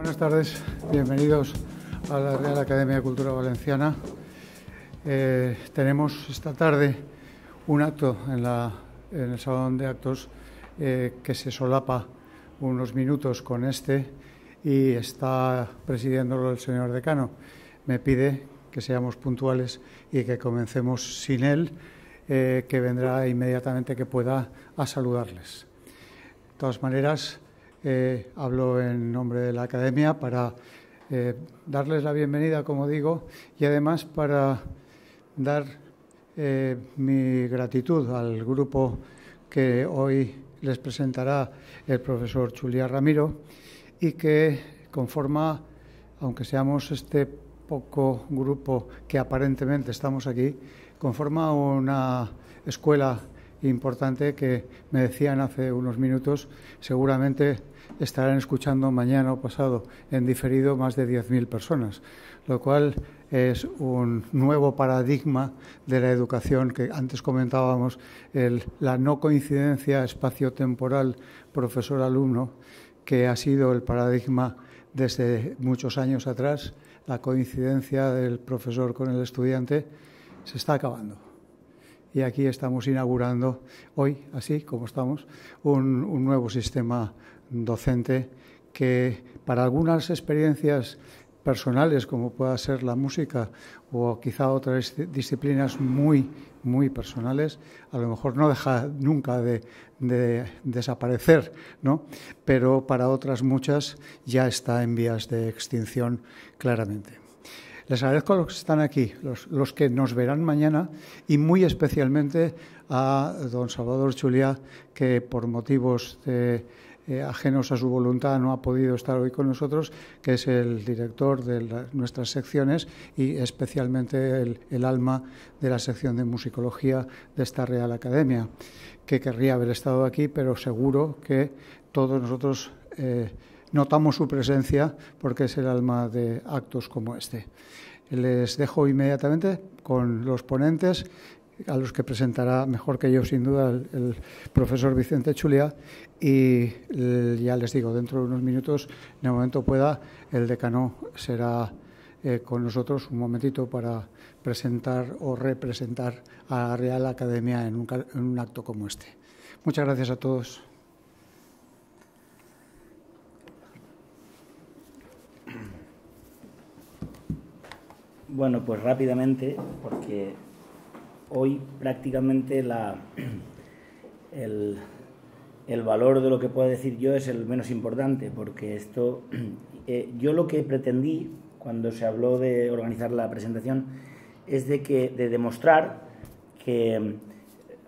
Buenas tardes, bienvenidos a la Real Academia de Cultura Valenciana. Tenemos esta tarde un acto en el Salón de Actos que se solapa unos minutos con este y está presidiéndolo el señor decano. Me pide que seamos puntuales y que comencemos sin él, que vendrá inmediatamente que pueda a saludarles. De todas maneras, hablo en nombre de la Academia para darles la bienvenida, como digo, y además para dar mi gratitud al grupo que hoy les presentará el profesor Chulia Ramiro y que conforma, aunque seamos este poco grupo que aparentemente estamos aquí, conforma una escuela importante que me decían hace unos minutos, seguramente estarán escuchando mañana o pasado en diferido más de 10.000 personas, lo cual es un nuevo paradigma de la educación que antes comentábamos, la no coincidencia espacio-temporal profesor-alumno, que ha sido el paradigma desde muchos años atrás. La coincidencia del profesor con el estudiante se está acabando. Y aquí estamos inaugurando hoy, así como estamos, un nuevo sistema docente que para algunas experiencias personales, como pueda ser la música o quizá otras disciplinas muy personales, a lo mejor no deja nunca de desaparecer, ¿no? Pero para otras muchas ya está en vías de extinción claramente. Les agradezco a los que están aquí, los que nos verán mañana y muy especialmente a don Salvador Chulia, que por motivos ajenos a su voluntad no ha podido estar hoy con nosotros, que es el director de nuestras secciones y especialmente el alma de la sección de musicología de esta Real Academia, que querría haber estado aquí, pero seguro que todos nosotros notamos su presencia porque es el alma de actos como este. Les dejo inmediatamente con los ponentes, a los que presentará mejor que yo, sin duda, el profesor Vicente Chulia, y ya les digo, dentro de unos minutos, en el momento pueda, el decano será con nosotros un momentito para presentar o representar a la Real Academia en un acto como este. Muchas gracias a todos. Bueno, pues rápidamente, porque hoy prácticamente el valor de lo que puedo decir yo es el menos importante, porque esto, yo lo que pretendí cuando se habló de organizar la presentación es de demostrar que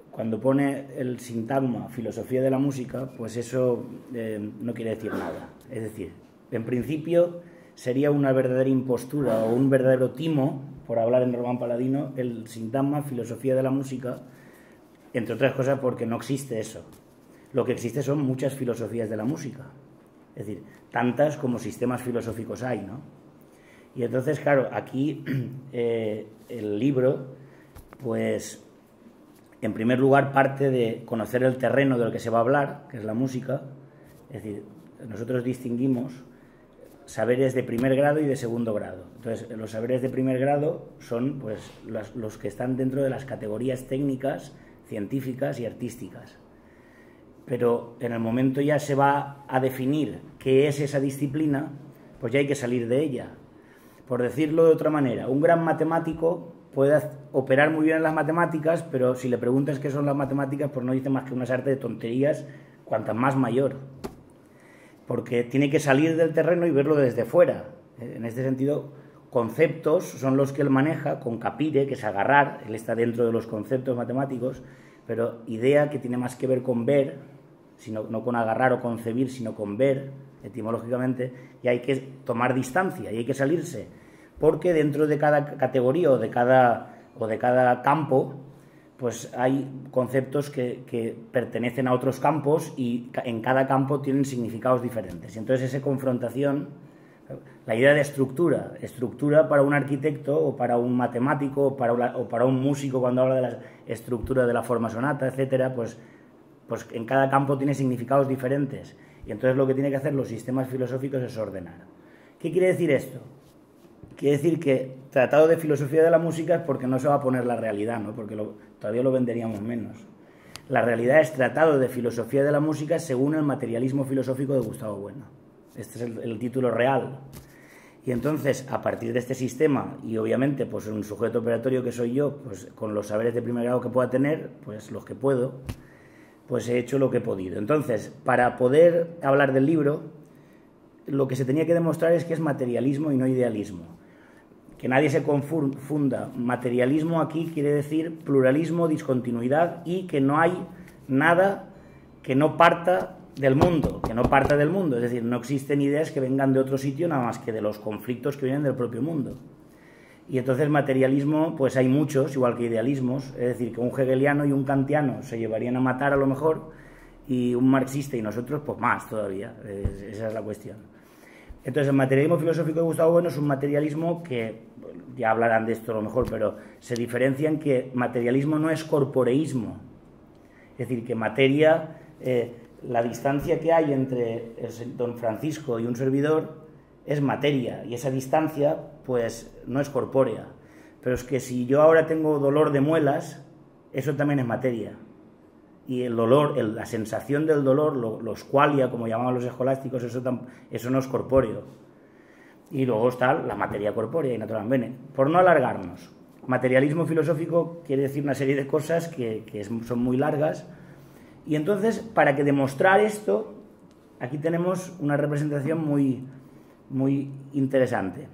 cuando pone el sintagma filosofía de la música, pues eso no quiere decir nada. Es decir, en principio sería una verdadera impostura o un verdadero timo, por hablar en Román Paladino, el sintagma filosofía de la música, entre otras cosas porque no existe eso. Lo que existe son muchas filosofías de la música, es decir, tantas como sistemas filosóficos hay, ¿no? Y entonces, claro, aquí el libro, pues, en primer lugar parte de conocer el terreno del que se va a hablar, que es la música. Es decir, nosotros distinguimos saberes de primer grado y de segundo grado. Entonces, los saberes de primer grado son pues los que están dentro de las categorías técnicas, científicas y artísticas. Pero en el momento ya se va a definir qué es esa disciplina, pues ya hay que salir de ella. Por decirlo de otra manera, un gran matemático puede operar muy bien en las matemáticas, pero si le preguntas qué son las matemáticas, pues no dice más que una sarta de tonterías, cuantas más mayor. Porque tiene que salir del terreno y verlo desde fuera. En este sentido, conceptos son los que él maneja con capire, que es agarrar, él está dentro de los conceptos matemáticos, pero idea que tiene más que ver con ver, no con agarrar o concebir, sino con ver, etimológicamente, y hay que tomar distancia y hay que salirse, porque dentro de cada categoría o de cada campo, pues hay conceptos que pertenecen a otros campos y en cada campo tienen significados diferentes. Y entonces esa confrontación, la idea de estructura para un arquitecto o para un matemático o para un músico cuando habla de la estructura de la forma sonata, etcétera, pues en cada campo tiene significados diferentes. Y entonces lo que tienen que hacer los sistemas filosóficos es ordenar. ¿Qué quiere decir esto? Quiere decir que tratado de filosofía de la música es porque no se va a poner la realidad, ¿no? Porque todavía lo venderíamos menos. La realidad es tratado de filosofía de la música según el materialismo filosófico de Gustavo Bueno. Este es el título real. Y entonces, a partir de este sistema, y obviamente pues un sujeto operatorio que soy yo, pues con los saberes de primer grado que pueda tener, pues los que puedo, pues he hecho lo que he podido. Entonces, para poder hablar del libro, lo que se tenía que demostrar es que es materialismo y no idealismo. Que nadie se confunda. Materialismo aquí quiere decir pluralismo, discontinuidad y que no hay nada que no parta del mundo, es decir, no existen ideas que vengan de otro sitio nada más que de los conflictos que vienen del propio mundo. Y entonces materialismo, pues hay muchos, igual que idealismos, es decir, que un hegeliano y un kantiano se llevarían a matar a lo mejor, y un marxista y nosotros, pues más todavía, esa es la cuestión. Entonces el materialismo filosófico de Gustavo Bueno es un materialismo que, ya hablarán de esto a lo mejor, pero se diferencia en que materialismo no es corporeísmo, es decir, que materia... la distancia que hay entre don Francisco y un servidor es materia, y esa distancia pues no es corpórea, pero es que si yo ahora tengo dolor de muelas, eso también es materia, y el dolor, la sensación del dolor, los qualia, como llamaban los escolásticos, eso no es corpóreo. Y luego está la materia corpórea y natural. Bene, por no alargarnos, materialismo filosófico quiere decir una serie de cosas que son muy largas. Y entonces, para que demostrar esto, aquí tenemos una representación muy, muy interesante.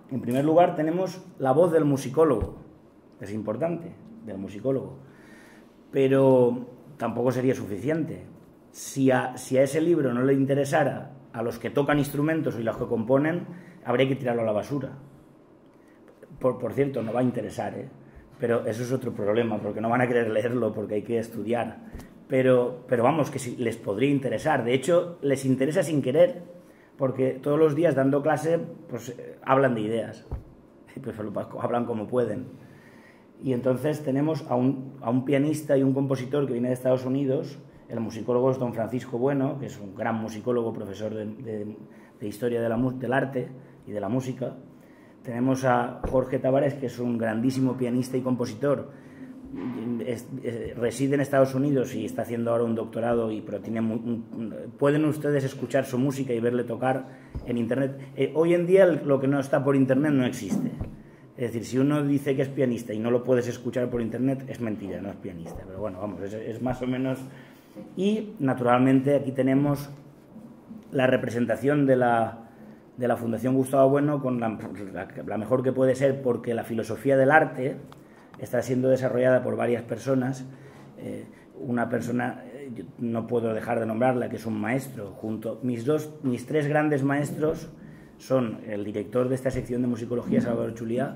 En primer lugar, tenemos la voz del musicólogo, es importante, del musicólogo, pero tampoco sería suficiente. Si a ese libro no le interesara a los que tocan instrumentos y los que componen, habría que tirarlo a la basura. Por cierto, no va a interesar, pero eso es otro problema, porque no van a querer leerlo, porque hay que estudiar. Pero vamos, que sí, les podría interesar. De hecho, les interesa sin querer, porque todos los días dando clase, pues hablan de ideas, pues hablan como pueden. Y entonces tenemos a un pianista y un compositor que viene de Estados Unidos. El musicólogo es don Francisco Bueno, que es un gran musicólogo, profesor de historia del arte y de la música. Tenemos a Jorge Tavares, que es un grandísimo pianista y compositor. Reside en Estados Unidos y está haciendo ahora un doctorado, pero pueden ustedes escuchar su música y verle tocar en internet. Hoy en día lo que no está por internet no existe. Es decir, si uno dice que es pianista y no lo puedes escuchar por internet, es mentira, no es pianista. Pero bueno, vamos, es más o menos. Y naturalmente aquí tenemos la representación de la Fundación Gustavo Bueno con la mejor que puede ser, porque la filosofía del arte está siendo desarrollada por varias personas. Una persona, no puedo dejar de nombrarla, que es un maestro. Mis tres grandes maestros son el director de esta sección de musicología, Salvador Chuliá,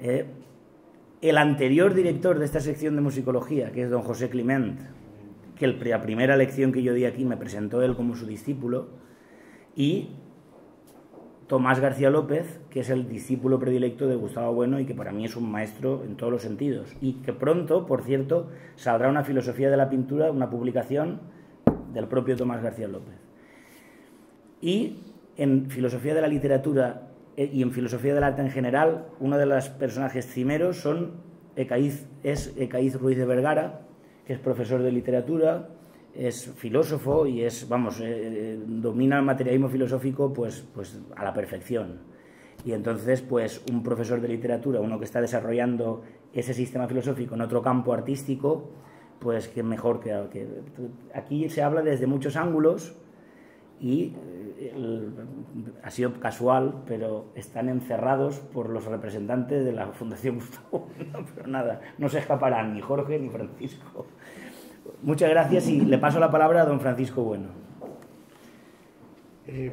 el anterior director de esta sección de musicología, que es don José Climent, que la primera lección que yo di aquí me presentó él como su discípulo, y Tomás García López, que es el discípulo predilecto de Gustavo Bueno y que para mí es un maestro en todos los sentidos. Y que pronto, por cierto, saldrá una filosofía de la pintura, una publicación del propio Tomás García López. Y en filosofía de la literatura y en filosofía del arte en general, uno de los personajes cimeros es Ecaíz Ruiz de Vergara, que es profesor de literatura, es filósofo y domina el materialismo filosófico pues a la perfección. Y entonces, pues un profesor de literatura, uno que está desarrollando ese sistema filosófico en otro campo artístico, pues que mejor que aquí se habla desde muchos ángulos y ha sido casual, pero están encerrados por los representantes de la Fundación Gustavo Bueno, pero nada, no se escaparán ni Jorge ni Francisco. Muchas gracias y le paso la palabra a don Francisco Bueno.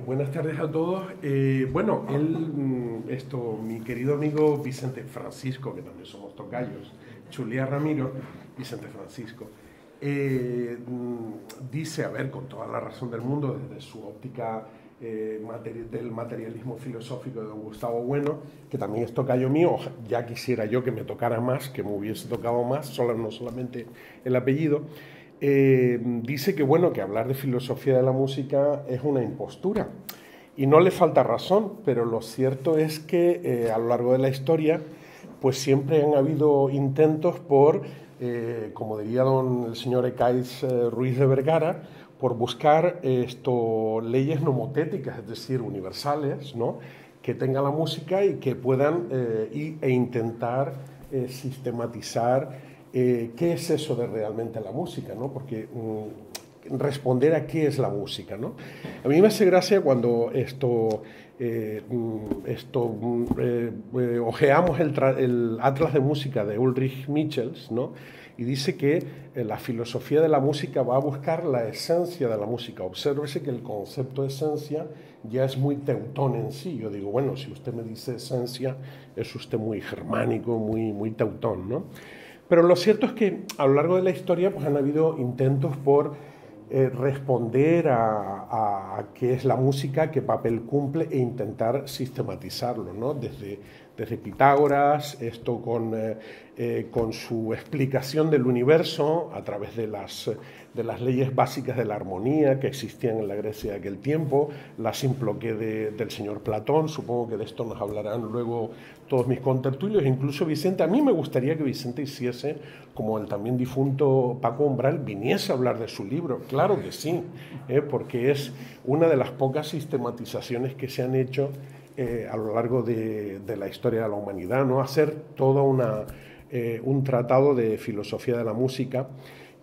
Buenas tardes a todos. Bueno, mi querido amigo Vicente Francisco, que también somos tocayos, Chuliá Ramiro, Vicente Francisco, dice, a ver, con toda la razón del mundo, desde su óptica del materialismo filosófico de don Gustavo Bueno, que también es tocayo mío, ya quisiera yo que me tocara más, que me hubiese tocado más, no solamente el apellido. Dice que, bueno, que hablar de filosofía de la música es una impostura Y no le falta razón, pero lo cierto es que a lo largo de la historia, pues siempre han habido intentos por, como diría el señor Ecaiz Ruiz de Vergara, por buscar leyes nomotéticas, es decir, universales, ¿no?, que tenga la música y que puedan e intentar sistematizar qué es eso de realmente la música, ¿no? Porque responder a qué es la música, ¿no? A mí me hace gracia cuando ojeamos el Atlas de Música de Ulrich Michels, ¿no?, y dice que la filosofía de la música va a buscar la esencia de la música. Obsérvese que el concepto de esencia ya es muy teutón en sí. Yo digo, bueno, si usted me dice esencia, es usted muy germánico, muy teutón, ¿no? Pero lo cierto es que a lo largo de la historia pues, han habido intentos por responder a qué es la música, qué papel cumple e intentar sistematizarlo, ¿no? Desde Pitágoras, con su explicación del universo a través de las leyes básicas de la armonía que existían en la Grecia de aquel tiempo, la simploqué del señor Platón. Supongo que de esto nos hablarán luego todos mis contertulios, incluso Vicente. A mí me gustaría que Vicente hiciese, como el también difunto Paco Umbral, viniese a hablar de su libro. Claro que sí, porque es una de las pocas sistematizaciones que se han hecho a lo largo de la historia de la humanidad, ¿no? Hacer todo un tratado de filosofía de la música,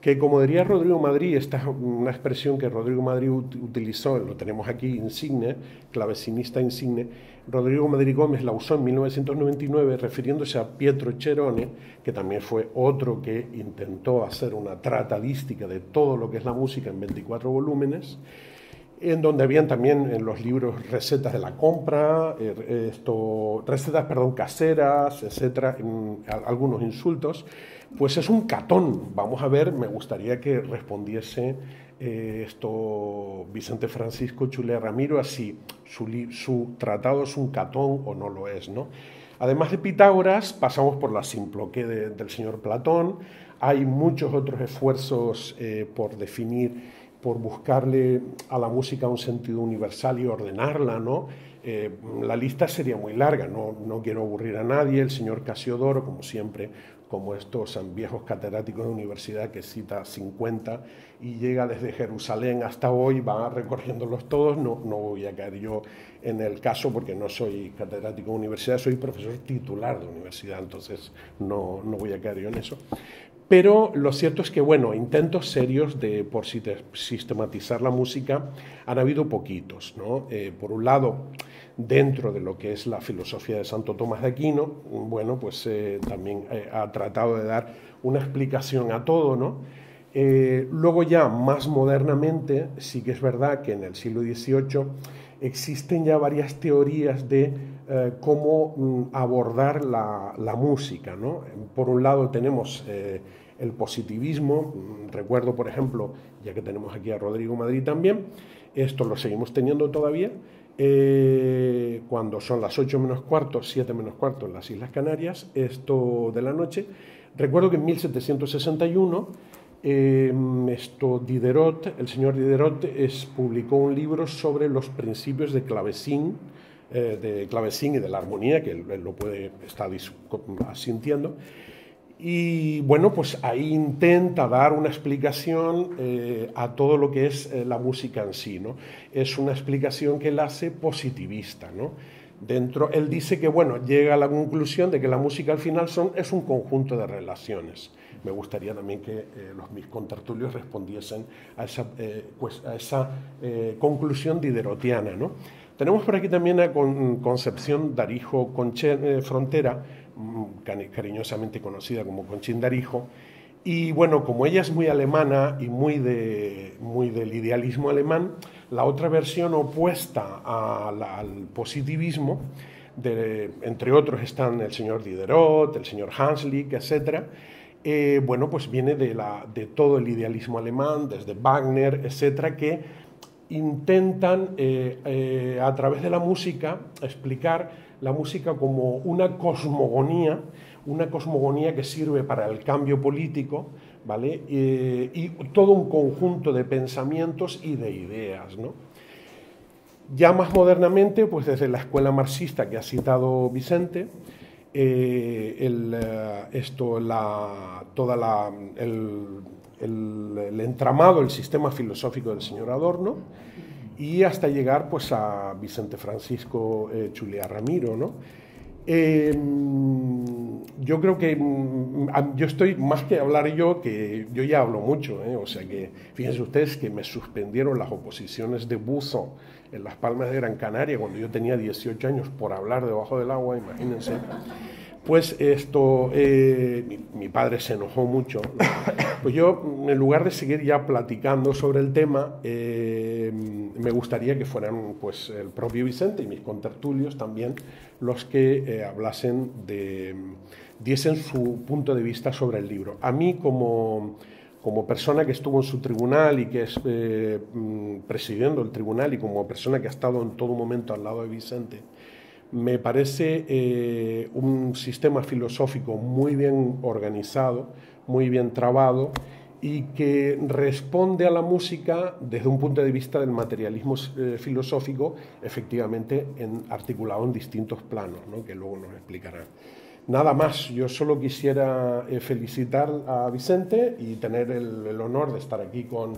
que, como diría Rodrigo Madrid, esta es una expresión que Rodrigo Madrid utilizó, lo tenemos aquí insigne, clavecinista insigne. Rodrigo Madrid Gómez la usó en 1999 refiriéndose a Pietro Cherone, que también fue otro que intentó hacer una tratadística de todo lo que es la música en 24 volúmenes, en donde habían también en los libros recetas de la compra, recetas, caseras, etcétera, algunos insultos. Pues es un catón. Vamos a ver, me gustaría que respondiese Vicente Francisco Chulé Ramiro a si su tratado es un catón o no lo es, ¿no? Además de Pitágoras, pasamos por la simploqué del señor Platón. Hay muchos otros esfuerzos por definir, por buscarle a la música un sentido universal y ordenarla, ¿no? La lista sería muy larga, no quiero aburrir a nadie. El señor Casiodoro, como siempre, como estos viejos catedráticos de universidad que cita 50 y llega desde Jerusalén hasta hoy, va recorriéndolos todos. No voy a caer yo en el caso porque no soy catedrático de universidad, soy profesor titular de universidad, entonces no voy a caer yo en eso. Pero lo cierto es que, bueno, intentos serios por sistematizar la música han habido poquitos, ¿no? Por un lado, dentro de lo que es la filosofía de Santo Tomás de Aquino, bueno, pues también ha tratado de dar una explicación a todo, ¿no? Luego ya más modernamente, sí que es verdad que en el siglo XVIII existen ya varias teorías de cómo abordar la música, ¿no? Por un lado tenemos el positivismo. Recuerdo, por ejemplo, ya que tenemos aquí a Rodrigo Madrid también, esto lo seguimos teniendo todavía, cuando son las 8 menos cuarto, 7 menos cuarto en las Islas Canarias, esto de la noche. Recuerdo que en 1761 Diderot, el señor Diderot, publicó un libro sobre los principios de clavecín y de la armonía, que él lo puede estar asintiendo. Y bueno, pues ahí intenta dar una explicación a todo lo que es la música en sí, ¿no? Es una explicación que él hace positivista, ¿no? Él dice que, bueno, llega a la conclusión de que la música al final es un conjunto de relaciones. Me gustaría también que mis contertulios respondiesen a esa conclusión diderotiana, ¿no? Tenemos por aquí también a Concepción Darijo Frontera, cariñosamente conocida como Conchín Darijo, y bueno, como ella es muy alemana y muy del idealismo alemán, la otra versión opuesta al positivismo, entre otros están el señor Diderot, el señor Hanslick, etc., bueno, pues viene de todo el idealismo alemán, desde Wagner, etcétera, que intentan a través de la música explicar la música como una cosmogonía que sirve para el cambio político, ¿vale? Y todo un conjunto de pensamientos y de ideas, ¿no? Ya más modernamente, pues desde la escuela marxista que ha citado Vicente, el entramado, el sistema filosófico del señor Adorno, y hasta llegar pues a Vicente Francisco Chulia Ramiro, ¿no? Yo creo que yo estoy, más que hablar que yo ya hablo mucho, o sea que fíjense ustedes que me suspendieron las oposiciones de buzo en Las Palmas de Gran Canaria cuando yo tenía 18 años por hablar debajo del agua, imagínense. Pues esto, mi padre se enojó mucho, ¿no? Pues yo, en lugar de seguir ya platicando sobre el tema, me gustaría que fueran pues el propio Vicente y mis contertulios también los que hablasen diesen su punto de vista sobre el libro. A mí, como persona que estuvo en su tribunal y que es presidiendo el tribunal y como persona que ha estado en todo momento al lado de Vicente, me parece un sistema filosófico muy bien organizado, muy bien trabado y que responde a la música desde un punto de vista del materialismo filosófico, efectivamente articulado en distintos planos, ¿no? Que luego nos explicarán. Nada más, yo solo quisiera felicitar a Vicente y tener el honor de estar aquí con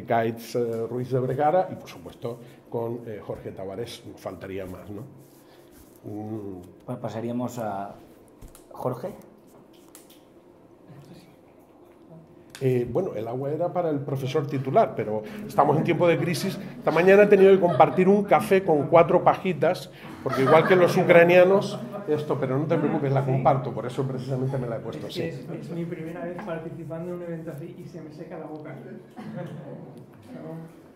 Kaitz Ruiz de Vergara y, por supuesto, con Jorge Tavares, faltaría más, ¿no? Pues pasaríamos a Jorge. Bueno, el agua era para el profesor titular, pero estamos en tiempo de crisis. Esta mañana he tenido que compartir un café con 4 pajitas, porque igual que los ucranianos, pero no te preocupes, la comparto, por eso precisamente me la he puesto así. Es mi primera vez participando en un evento así y se me seca la boca.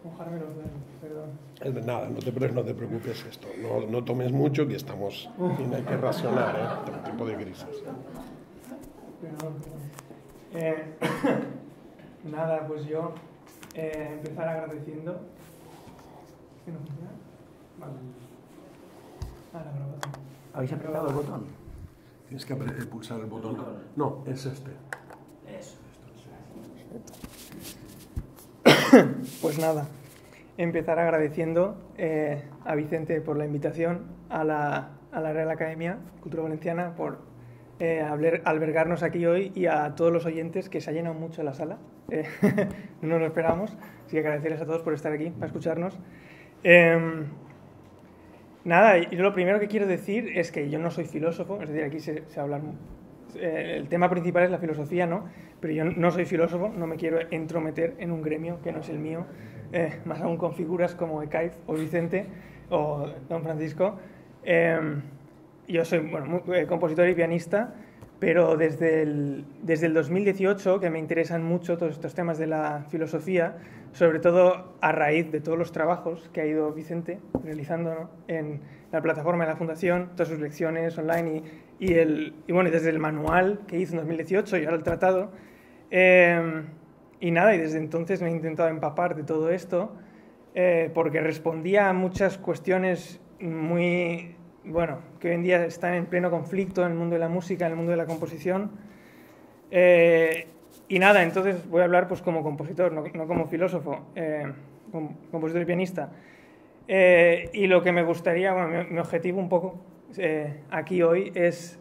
Mojarme los dedos, perdón. Nada, no te preocupes esto. No tomes mucho, que estamos, hay que racionar, en tiempo de crisis. Perdón. Nada, pues yo empezar agradeciendo. ¿Qué no funciona? Vale. La grabación. ¿Habéis apretado el botón? Tienes que pulsar el botón. No, es este. Eso. Pues nada, empezar agradeciendo a Vicente por la invitación, a la Real Academia Cultura Valenciana por albergarnos aquí hoy y a todos los oyentes, que se ha llenado mucho la sala. No lo esperábamos, así que agradecerles a todos por estar aquí, para escucharnos. Nada, yo lo primero que quiero decir es que yo no soy filósofo, es decir, aquí se habla... el tema principal es la filosofía, ¿no? Pero yo no soy filósofo, no me quiero entrometer en un gremio que no es el mío, más aún con figuras como Ekaif o Vicente o Don Francisco. Yo soy compositor y pianista, pero desde el 2018 que me interesan mucho todos estos temas de la filosofía, sobre todo a raíz de todos los trabajos que ha ido Vicente realizando, ¿no? En la plataforma de la Fundación, todas sus lecciones online y desde el manual que hizo en 2018 y ahora el tratado. Y nada, y desde entonces me he intentado empapar de todo esto porque respondía a muchas cuestiones muy... que hoy en día están en pleno conflicto en el mundo de la música, en el mundo de la composición. Y nada, entonces voy a hablar pues como compositor, no como filósofo, como compositor y pianista. Y lo que me gustaría, mi objetivo un poco aquí hoy es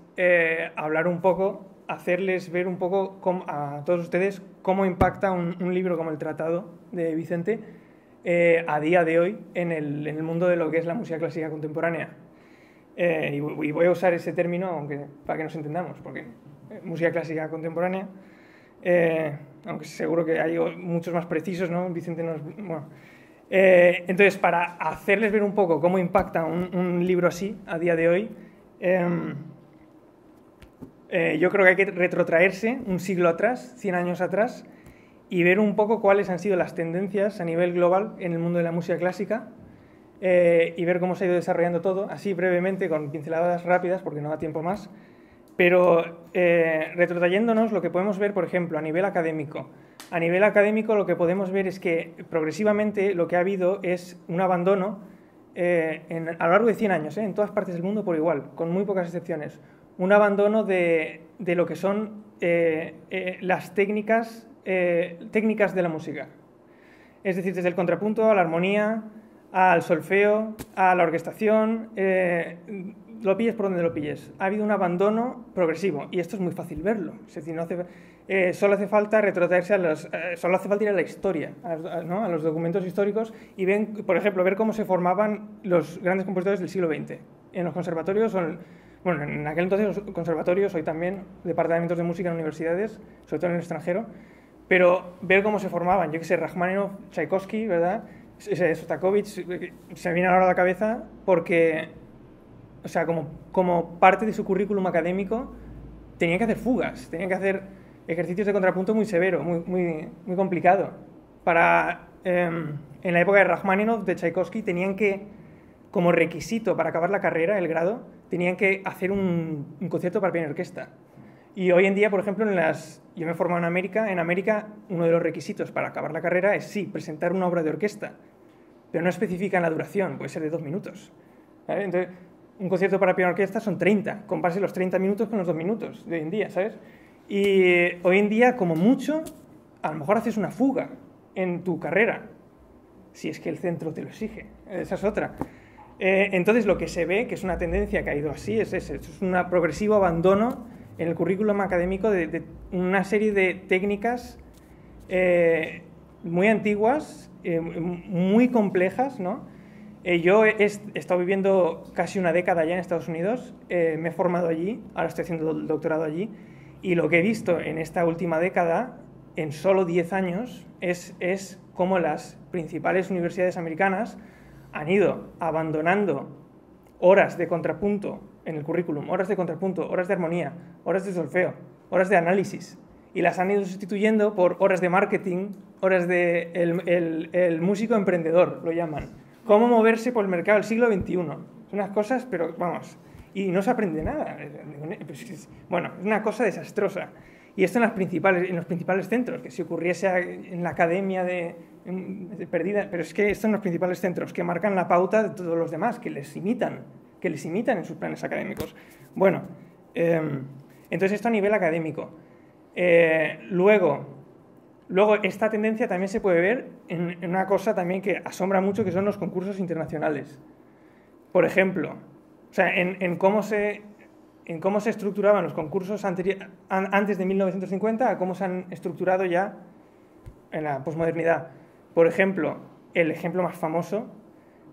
hablar un poco, hacerles ver un poco a todos ustedes cómo impacta un libro como el Tratado de Vicente a día de hoy en el mundo de lo que es la música clásica contemporánea. Y voy a usar ese término para que nos entendamos, porque música clásica contemporánea, aunque seguro que hay muchos más precisos, ¿no? Vicente nos... entonces, para hacerles ver un poco cómo impacta un libro así a día de hoy, yo creo que hay que retrotraerse un siglo atrás, 100 años atrás, y ver un poco cuáles han sido las tendencias a nivel global en el mundo de la música clásica, y ver cómo se ha ido desarrollando todo, así brevemente, con pinceladas rápidas, porque no da tiempo más, pero retrotrayéndonos lo que podemos ver, por ejemplo, a nivel académico. A nivel académico lo que podemos ver es que progresivamente lo que ha habido es un abandono a lo largo de 100 años, en todas partes del mundo por igual, con muy pocas excepciones, un abandono de lo que son las técnicas de la música. Es decir, desde el contrapunto a la armonía, al solfeo, a la orquestación, lo pilles por donde lo pilles. Ha habido un abandono progresivo y esto es muy fácil verlo. Es decir, solo hace falta retrotraerse solo hace falta ir a la historia, ¿no? A los documentos históricos y por ejemplo, ver cómo se formaban los grandes compositores del siglo XX. En los conservatorios, bueno, en aquel entonces los conservatorios, hoy también departamentos de música en universidades, sobre todo en el extranjero, pero ver cómo se formaban, yo que sé, Rachmaninoff, Tchaikovsky, ¿verdad? Sostakovich, se me viene ahora a la cabeza porque, o sea, como parte de su currículum académico, tenía que hacer fugas, tenía que hacer ejercicios de contrapunto muy severo, muy complicado. En la época de Rachmaninoff, de Tchaikovsky, tenían que, como requisito para acabar la carrera, el grado, tenían que hacer un concierto para piano y orquesta. Y hoy en día, por ejemplo, yo me he formado en América uno de los requisitos para acabar la carrera es, sí, presentar una obra de orquesta, pero no especifican la duración, puede ser de 2 minutos. ¿Vale? Entonces, un concierto para piano y orquesta son 30, compárse los 30 minutos con los 2 minutos de hoy en día, ¿sabes? Y hoy en día, como mucho, a lo mejor haces una fuga en tu carrera, si es que el centro te lo exige, esa es otra. Entonces, lo que se ve, que es una tendencia que ha ido así, es un progresivo abandono en el currículum académico de una serie de técnicas muy antiguas, muy complejas, ¿no? Yo he estado viviendo casi una década ya en Estados Unidos, me he formado allí, ahora estoy haciendo el doctorado allí, y lo que he visto en esta última década, en solo 10 años, es cómo las principales universidades americanas han ido abandonando horas de contrapunto en el currículum, horas de contrapunto, horas de armonía, horas de solfeo, horas de análisis, y las han ido sustituyendo por horas de marketing, horas de el músico emprendedor, lo llaman. Cómo moverse por el mercado del siglo XXI. Son unas cosas, pero vamos, y no se aprende nada. Bueno, es una cosa desastrosa. Y esto en los principales centros, que si ocurriese en la academia perdida, pero es que esto en los principales centros, que marcan la pauta de todos los demás, que les imitan en sus planes académicos. Bueno, entonces esto a nivel académico. Luego, esta tendencia también se puede ver en una cosa también que asombra mucho, que son los concursos internacionales. Por ejemplo, o sea, en cómo se estructuraban los concursos antes de 1950 a cómo se han estructurado ya en la posmodernidad. Por ejemplo, el ejemplo más famoso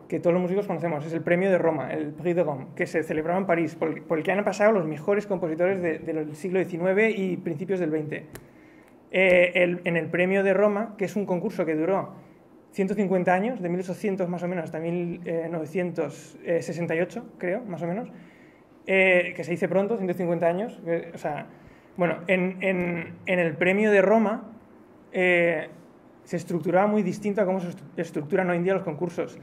que todos los músicos conocemos es el Premio de Roma, el Prix de Rome, que se celebraba en París, por el que han pasado los mejores compositores del siglo XIX y principios del XX. En el Premio de Roma, que es un concurso que duró 150 años, de 1800 más o menos hasta 1968, creo, más o menos, que se dice pronto, 150 años. O sea, bueno, en el Premio de Roma se estructuraba muy distinto a cómo se estructuran hoy en día los concursos.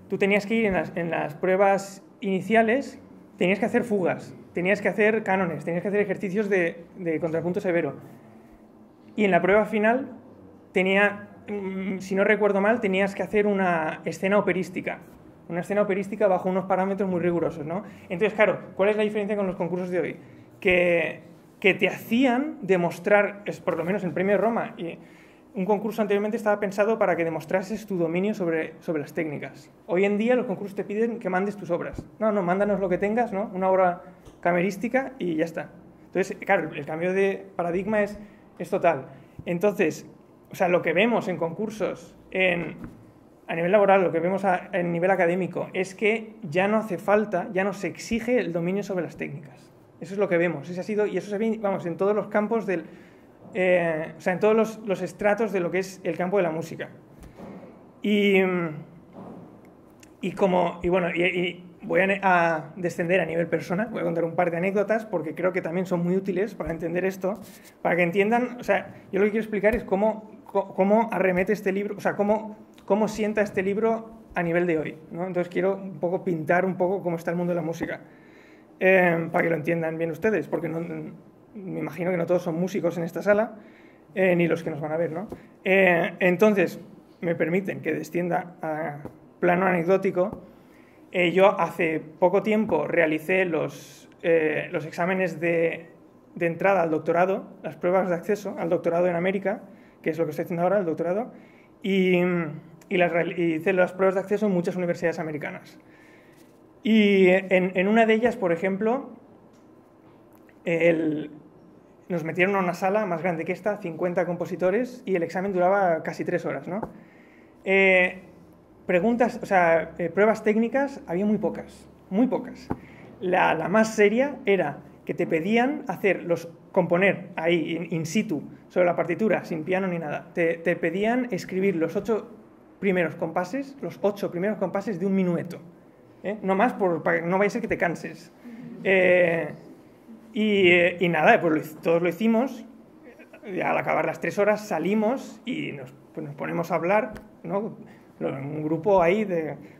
Tú tenías que ir en las pruebas iniciales, tenías que hacer fugas, tenías que hacer cánones, tenías que hacer ejercicios de contrapunto severo. Y en la prueba final, si no recuerdo mal, tenías que hacer una escena operística bajo unos parámetros muy rigurosos, ¿no? Entonces, claro, ¿cuál es la diferencia con los concursos de hoy? Que te hacían demostrar, por lo menos el Premio de Roma, y un concurso anteriormente estaba pensado para que demostrases tu dominio sobre las técnicas. Hoy en día los concursos te piden que mandes tus obras. No, mándanos lo que tengas, ¿no? Una obra camerística y ya está. Entonces, claro, el cambio de paradigma es total. Entonces, o sea, lo que vemos en concursos a nivel laboral, lo que vemos a nivel académico, es que ya no hace falta, ya no se exige el dominio sobre las técnicas. Eso es lo que vemos. Y eso se ve, vamos, en todos los campos o sea, en todos los estratos de lo que es el campo de la música. Y voy a descender a nivel personal, voy a contar un par de anécdotas porque creo que también son muy útiles para entender esto, para que entiendan, o sea, yo lo que quiero explicar es cómo arremete este libro, o sea, cómo sienta este libro a nivel de hoy, ¿no? Entonces quiero un poco pintar un poco cómo está el mundo de la música, para que lo entiendan bien ustedes, porque me imagino que no todos son músicos en esta sala, ni los que nos van a ver, ¿no? Entonces, me permiten que descienda a plano anecdótico. Yo hace poco tiempo realicé los exámenes de entrada al doctorado, las pruebas de acceso al doctorado en América, que es lo que estoy haciendo ahora, el doctorado, y hice las pruebas de acceso en muchas universidades americanas. Y en una de ellas, por ejemplo, nos metieron a una sala más grande que esta, 50 compositores, y el examen duraba casi 3 horas, ¿no? Pruebas técnicas había muy pocas, muy pocas. La más seria era que te pedían componer ahí, in situ, sobre la partitura, sin piano ni nada. Te pedían escribir los 8 primeros compases de un minueto. No más, para que no vaya a ser que te canses. Y nada, pues todos lo hicimos. Al acabar las 3 horas salimos y nos ponemos a hablar, ¿no? Un grupo ahí,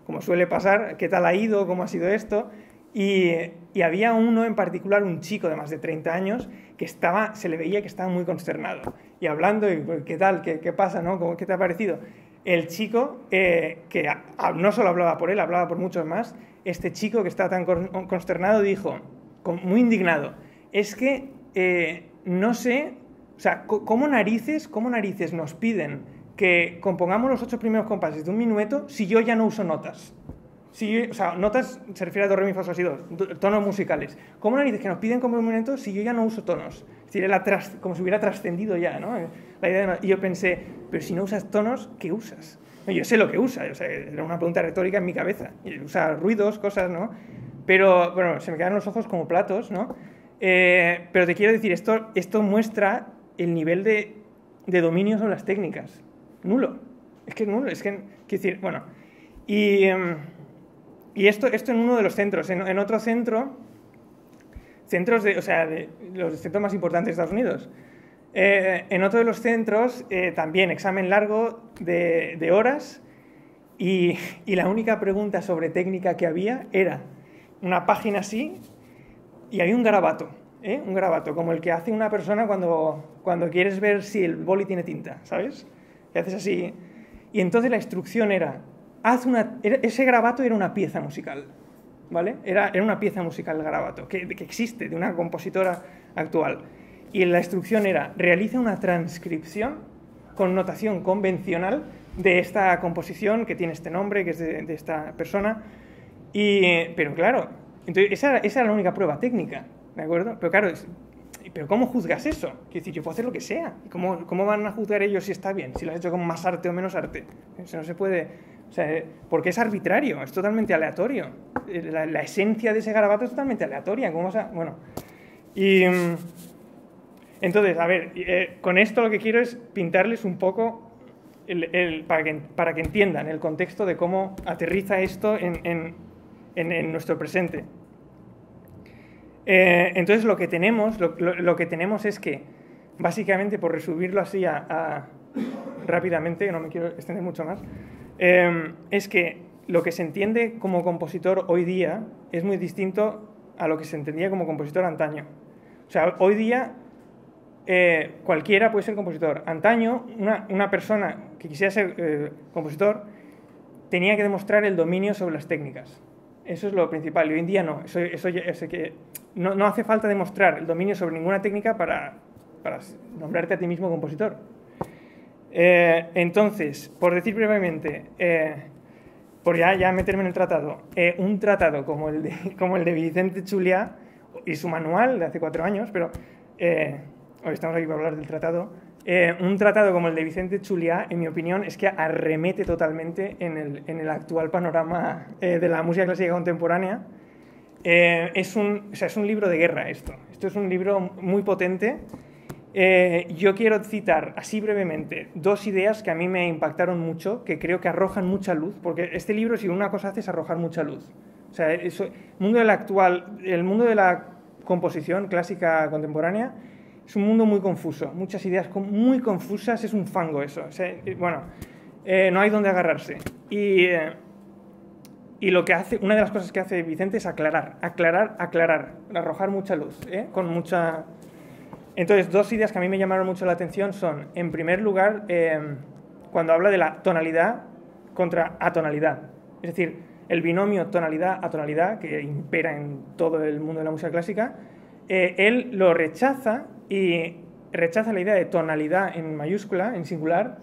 como suele pasar, ¿qué tal ha ido? ¿Cómo ha sido esto? Y había uno en particular, un chico de más de 30 años, que se le veía que estaba muy consternado. Y hablando, ¿qué tal? ¿Qué pasa? ¿No? ¿Qué te ha parecido? El chico, que no solo hablaba por él, hablaba por muchos más, este chico que estaba tan consternado dijo, muy indignado, es que no sé, o sea, ¿cómo narices nos piden que compongamos los 8 primeros compases de un minueto si yo ya no uso notas? Notas se refiere a do, re, mi, fa, sol, si, do, tonos musicales. ¿Cómo narices que nos piden como un minuto si yo ya no uso tonos? Es decir, como si hubiera trascendido ya, ¿no? La idea y yo pensé, pero si no usas tonos, ¿qué usas? No, yo sé lo que usa, era una pregunta retórica en mi cabeza. Usa ruidos, cosas, ¿no? Pero, bueno, se me quedaron los ojos como platos, ¿no? Pero te quiero decir, esto muestra el nivel de dominio sobre las técnicas. Nulo. Es que nulo. Quiero decir, bueno. Y esto en uno de los centros. En otro centro, de los centros más importantes de Estados Unidos. En otro de los centros, también examen largo de horas, y la única pregunta sobre técnica que había era una página así, y había un garabato, un garabato, como el que hace una persona cuando quieres ver si el boli tiene tinta, ¿sabes? Que haces así. Y entonces la instrucción era, ese garabato era una pieza musical, ¿vale? Era una pieza musical el garabato, que existe, de una compositora actual. Y la instrucción era, realiza una transcripción con notación convencional de esta composición que tiene este nombre, que es de esta persona. Pero claro, entonces esa era la única prueba técnica, ¿de acuerdo? Pero claro, ¿pero cómo juzgas eso? Quiero decir, yo puedo hacer lo que sea. ¿Cómo van a juzgar ellos si está bien? Si lo has hecho con más arte o menos arte. Eso no se puede... O sea, porque es arbitrario, es totalmente aleatorio. La esencia de ese garabato es totalmente aleatoria. ¿Cómo vas a...? Bueno, y... Entonces, a ver, con esto lo que quiero es pintarles un poco para que entiendan el contexto de cómo aterriza esto en nuestro presente. Entonces, lo que tenemos es que, básicamente, por resumirlo así rápidamente, no me quiero extender mucho más, es que lo que se entiende como compositor hoy día es muy distinto a lo que se entendía como compositor antaño. O sea, hoy día cualquiera puede ser compositor. Antaño, una persona que quisiera ser compositor tenía que demostrar el dominio sobre las técnicas. Eso es lo principal. Y hoy en día no. No hace falta demostrar el dominio sobre ninguna técnica para nombrarte a ti mismo compositor. Entonces, por decir brevemente, por ya meterme en el tratado, un tratado como el de Vicente Chuliá y su manual de hace 4 años, pero hoy estamos aquí para hablar del tratado, un tratado como el de Vicente Chuliá, en mi opinión, es que arremete totalmente en el actual panorama de la música clásica contemporánea. Es un libro de guerra esto es un libro muy potente. Yo quiero citar así brevemente 2 ideas que a mí me impactaron mucho, que creo que arrojan mucha luz, porque este libro, si una cosa hace, es arrojar mucha luz. O sea, el mundo de la composición clásica contemporánea es un mundo muy confuso, muchas ideas muy confusas, es un fango eso. O sea, no hay dónde agarrarse. Y una de las cosas que hace Vicente es aclarar, arrojar mucha luz, con mucha... Entonces, 2 ideas que a mí me llamaron mucho la atención son, en primer lugar, cuando habla de la tonalidad contra atonalidad. Es decir, el binomio tonalidad-atonalidad, que impera en todo el mundo de la música clásica, él lo rechaza y rechaza la idea de tonalidad en mayúscula, en singular,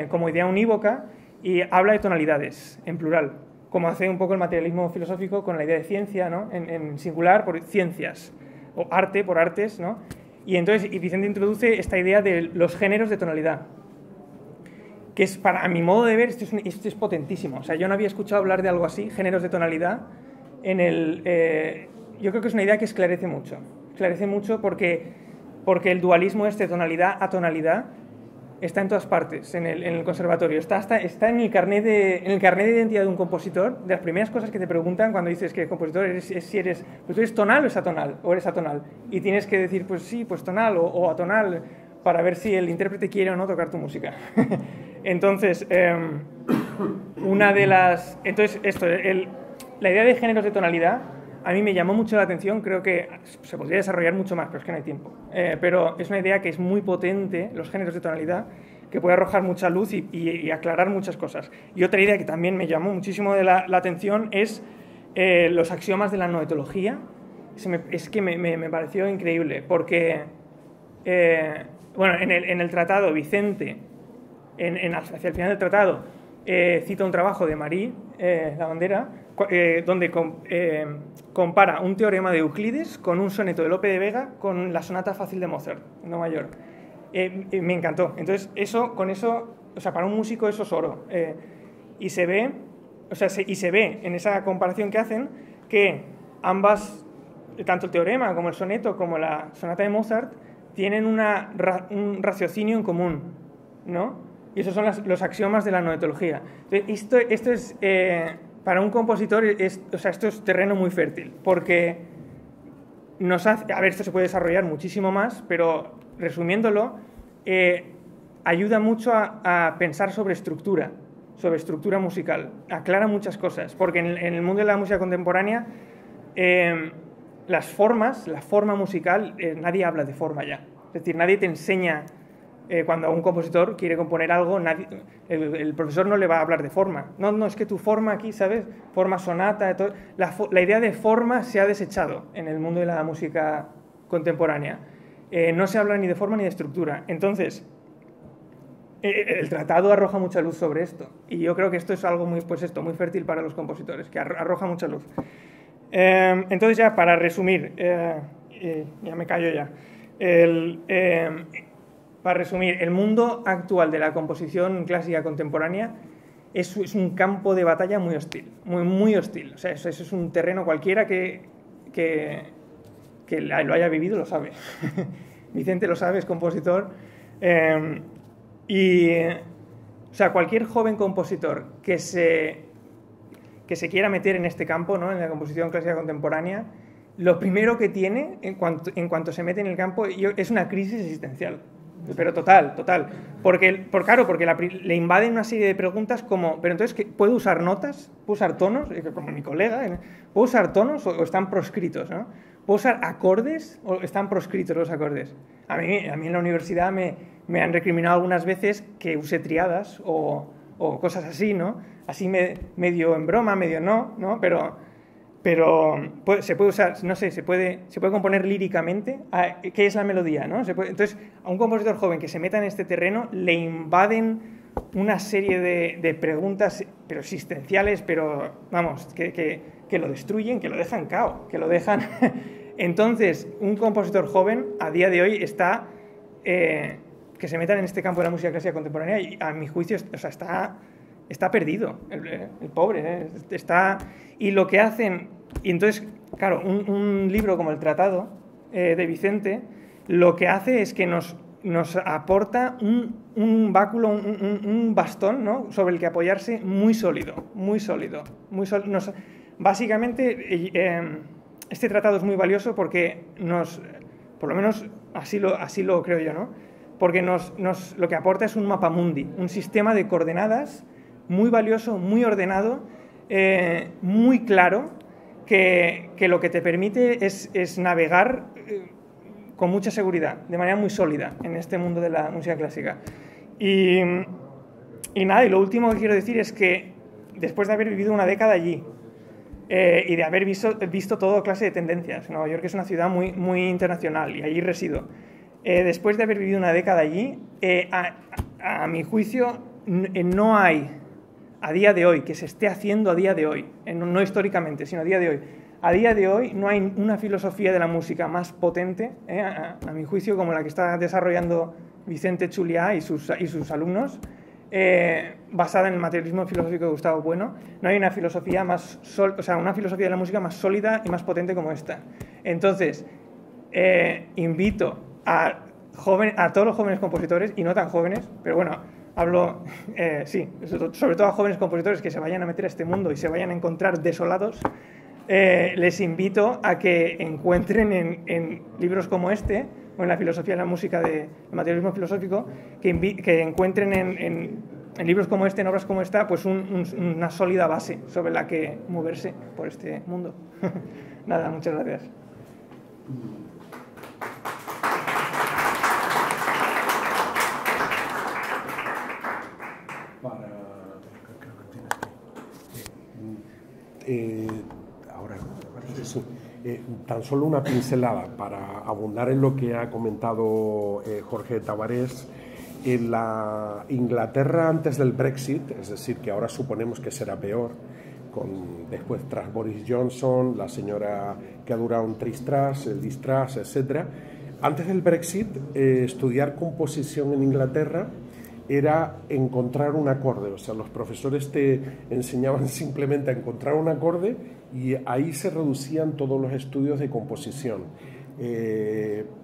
como idea unívoca, y habla de tonalidades, en plural, como hace un poco el materialismo filosófico con la idea de ciencia, ¿no? En singular por ciencias, o arte por artes, ¿no? Y entonces Vicente introduce esta idea de los géneros de tonalidad, que es, a mi modo de ver, esto es potentísimo. O sea, yo no había escuchado hablar de algo así, géneros de tonalidad, yo creo que es una idea que esclarece mucho porque el dualismo de tonalidad a tonalidad está en todas partes en el conservatorio, está en el carnet de identidad de un compositor. De las primeras cosas que te preguntan cuando dices que eres compositor es si eres, pues tú eres tonal o eres atonal, y tienes que decir pues sí, pues tonal o atonal, para ver si el intérprete quiere o no tocar tu música. Entonces, la idea de géneros de tonalidad a mí me llamó mucho la atención. Creo que se podría desarrollar mucho más, pero es que no hay tiempo. Pero es una idea que es muy potente, los géneros de tonalidad, que puede arrojar mucha luz y aclarar muchas cosas. Y otra idea que también me llamó muchísimo la atención es los axiomas de la noetología. Es que me pareció increíble, porque en el tratado, Vicente, hacia el final del tratado, cita un trabajo de Marie Lavandera, donde compara un teorema de Euclides con un soneto de Lope de Vega con la sonata fácil de Mozart, en Do mayor. Me encantó. Entonces, para un músico eso es oro. Y se ve en esa comparación que hacen que ambas, tanto el teorema como el soneto como la sonata de Mozart, tienen un raciocinio en común, ¿no? Y esos son los axiomas de la noetología. Entonces, esto es, para un compositor, esto es terreno muy fértil, porque nos hace, esto se puede desarrollar muchísimo más, pero resumiéndolo, ayuda mucho a pensar sobre estructura musical, aclara muchas cosas, porque en el mundo de la música contemporánea, la forma musical, nadie habla de forma ya. Es decir, nadie te enseña, cuando un compositor quiere componer algo, el profesor no le va a hablar de forma. No, es que tu forma aquí, ¿sabes? Forma sonata, todo. La idea de forma se ha desechado en el mundo de la música contemporánea. No se habla ni de forma ni de estructura. Entonces, el tratado arroja mucha luz sobre esto. Y yo creo que esto es algo muy fértil para los compositores, que arroja mucha luz. Entonces, ya para resumir, ya me callo ya. Para resumir, el mundo actual de la composición clásica contemporánea es un campo de batalla muy hostil, muy hostil. O sea, eso es un terreno, cualquiera que lo haya vivido lo sabe. Vicente lo sabe, es compositor. Cualquier joven compositor que se quiera meter en este campo, ¿no? En la composición clásica contemporánea, lo primero que tiene, en cuanto se mete en el campo, es una crisis existencial. Pero total. Porque le invaden una serie de preguntas como, pero entonces, ¿puedo usar notas? ¿Puedo usar tonos? Como mi colega, ¿puedo usar tonos o están proscritos, ¿no? ¿Puedo usar acordes o están proscritos los acordes? A mí en la universidad me han recriminado algunas veces que use triadas o cosas así, ¿no? Así medio en broma, medio no, pero se puede usar, no sé, se puede componer líricamente. ¿Qué es la melodía, no? Entonces, a un compositor joven que se meta en este terreno le invaden una serie de preguntas, pero existenciales, pero vamos, que lo destruyen, que lo dejan cao, que lo dejan. Entonces, un compositor joven a día de hoy está que se metan en este campo de la música clásica contemporánea, y a mi juicio, está perdido, el pobre, está. Y lo que hacen, y entonces, claro, un libro como el Tratado de Vicente, lo que hace es que nos aporta un báculo, un bastón, ¿no? Sobre el que apoyarse muy sólido. Básicamente, este tratado es muy valioso porque por lo menos así lo creo yo, ¿no? Porque lo que aporta es un mapamundi, un sistema de coordenadas muy valioso, muy ordenado, muy claro, que lo que te permite es navegar con mucha seguridad, de manera muy sólida, en este mundo de la música clásica. Y lo último que quiero decir es que después de haber vivido una década allí y de haber visto toda clase de tendencias, Nueva York es una ciudad muy, muy internacional y allí resido, después de haber vivido una década allí, a mi juicio no hay a día de hoy, que se esté haciendo a día de hoy, no históricamente, sino a día de hoy. A día de hoy no hay una filosofía de la música más potente, a mi juicio, como la que está desarrollando Vicente Chuliá y sus alumnos, basada en el materialismo filosófico de Gustavo Bueno. No hay una filosofía una filosofía de la música más sólida y más potente como esta. Entonces, invito a todos los jóvenes compositores, y no tan jóvenes, pero bueno, hablo, sí, sobre todo a jóvenes compositores que se vayan a meter a este mundo y se vayan a encontrar desolados. Les invito a que encuentren en libros como este, o en la filosofía de la música del materialismo filosófico, que encuentren en libros como este, en obras como esta, pues una sólida base sobre la que moverse por este mundo. Nada, muchas gracias. Ahora, sí. Tan solo una pincelada para abundar en lo que ha comentado Jorge Tavares. En la Inglaterra antes del Brexit, es decir, que ahora suponemos que será peor, después tras Boris Johnson, la señora que ha durado un tris-tras, el dis-tras, etc. Antes del Brexit, estudiar composición en Inglaterra era encontrar un acorde, o sea, los profesores te enseñaban simplemente a encontrar un acorde y ahí se reducían todos los estudios de composición.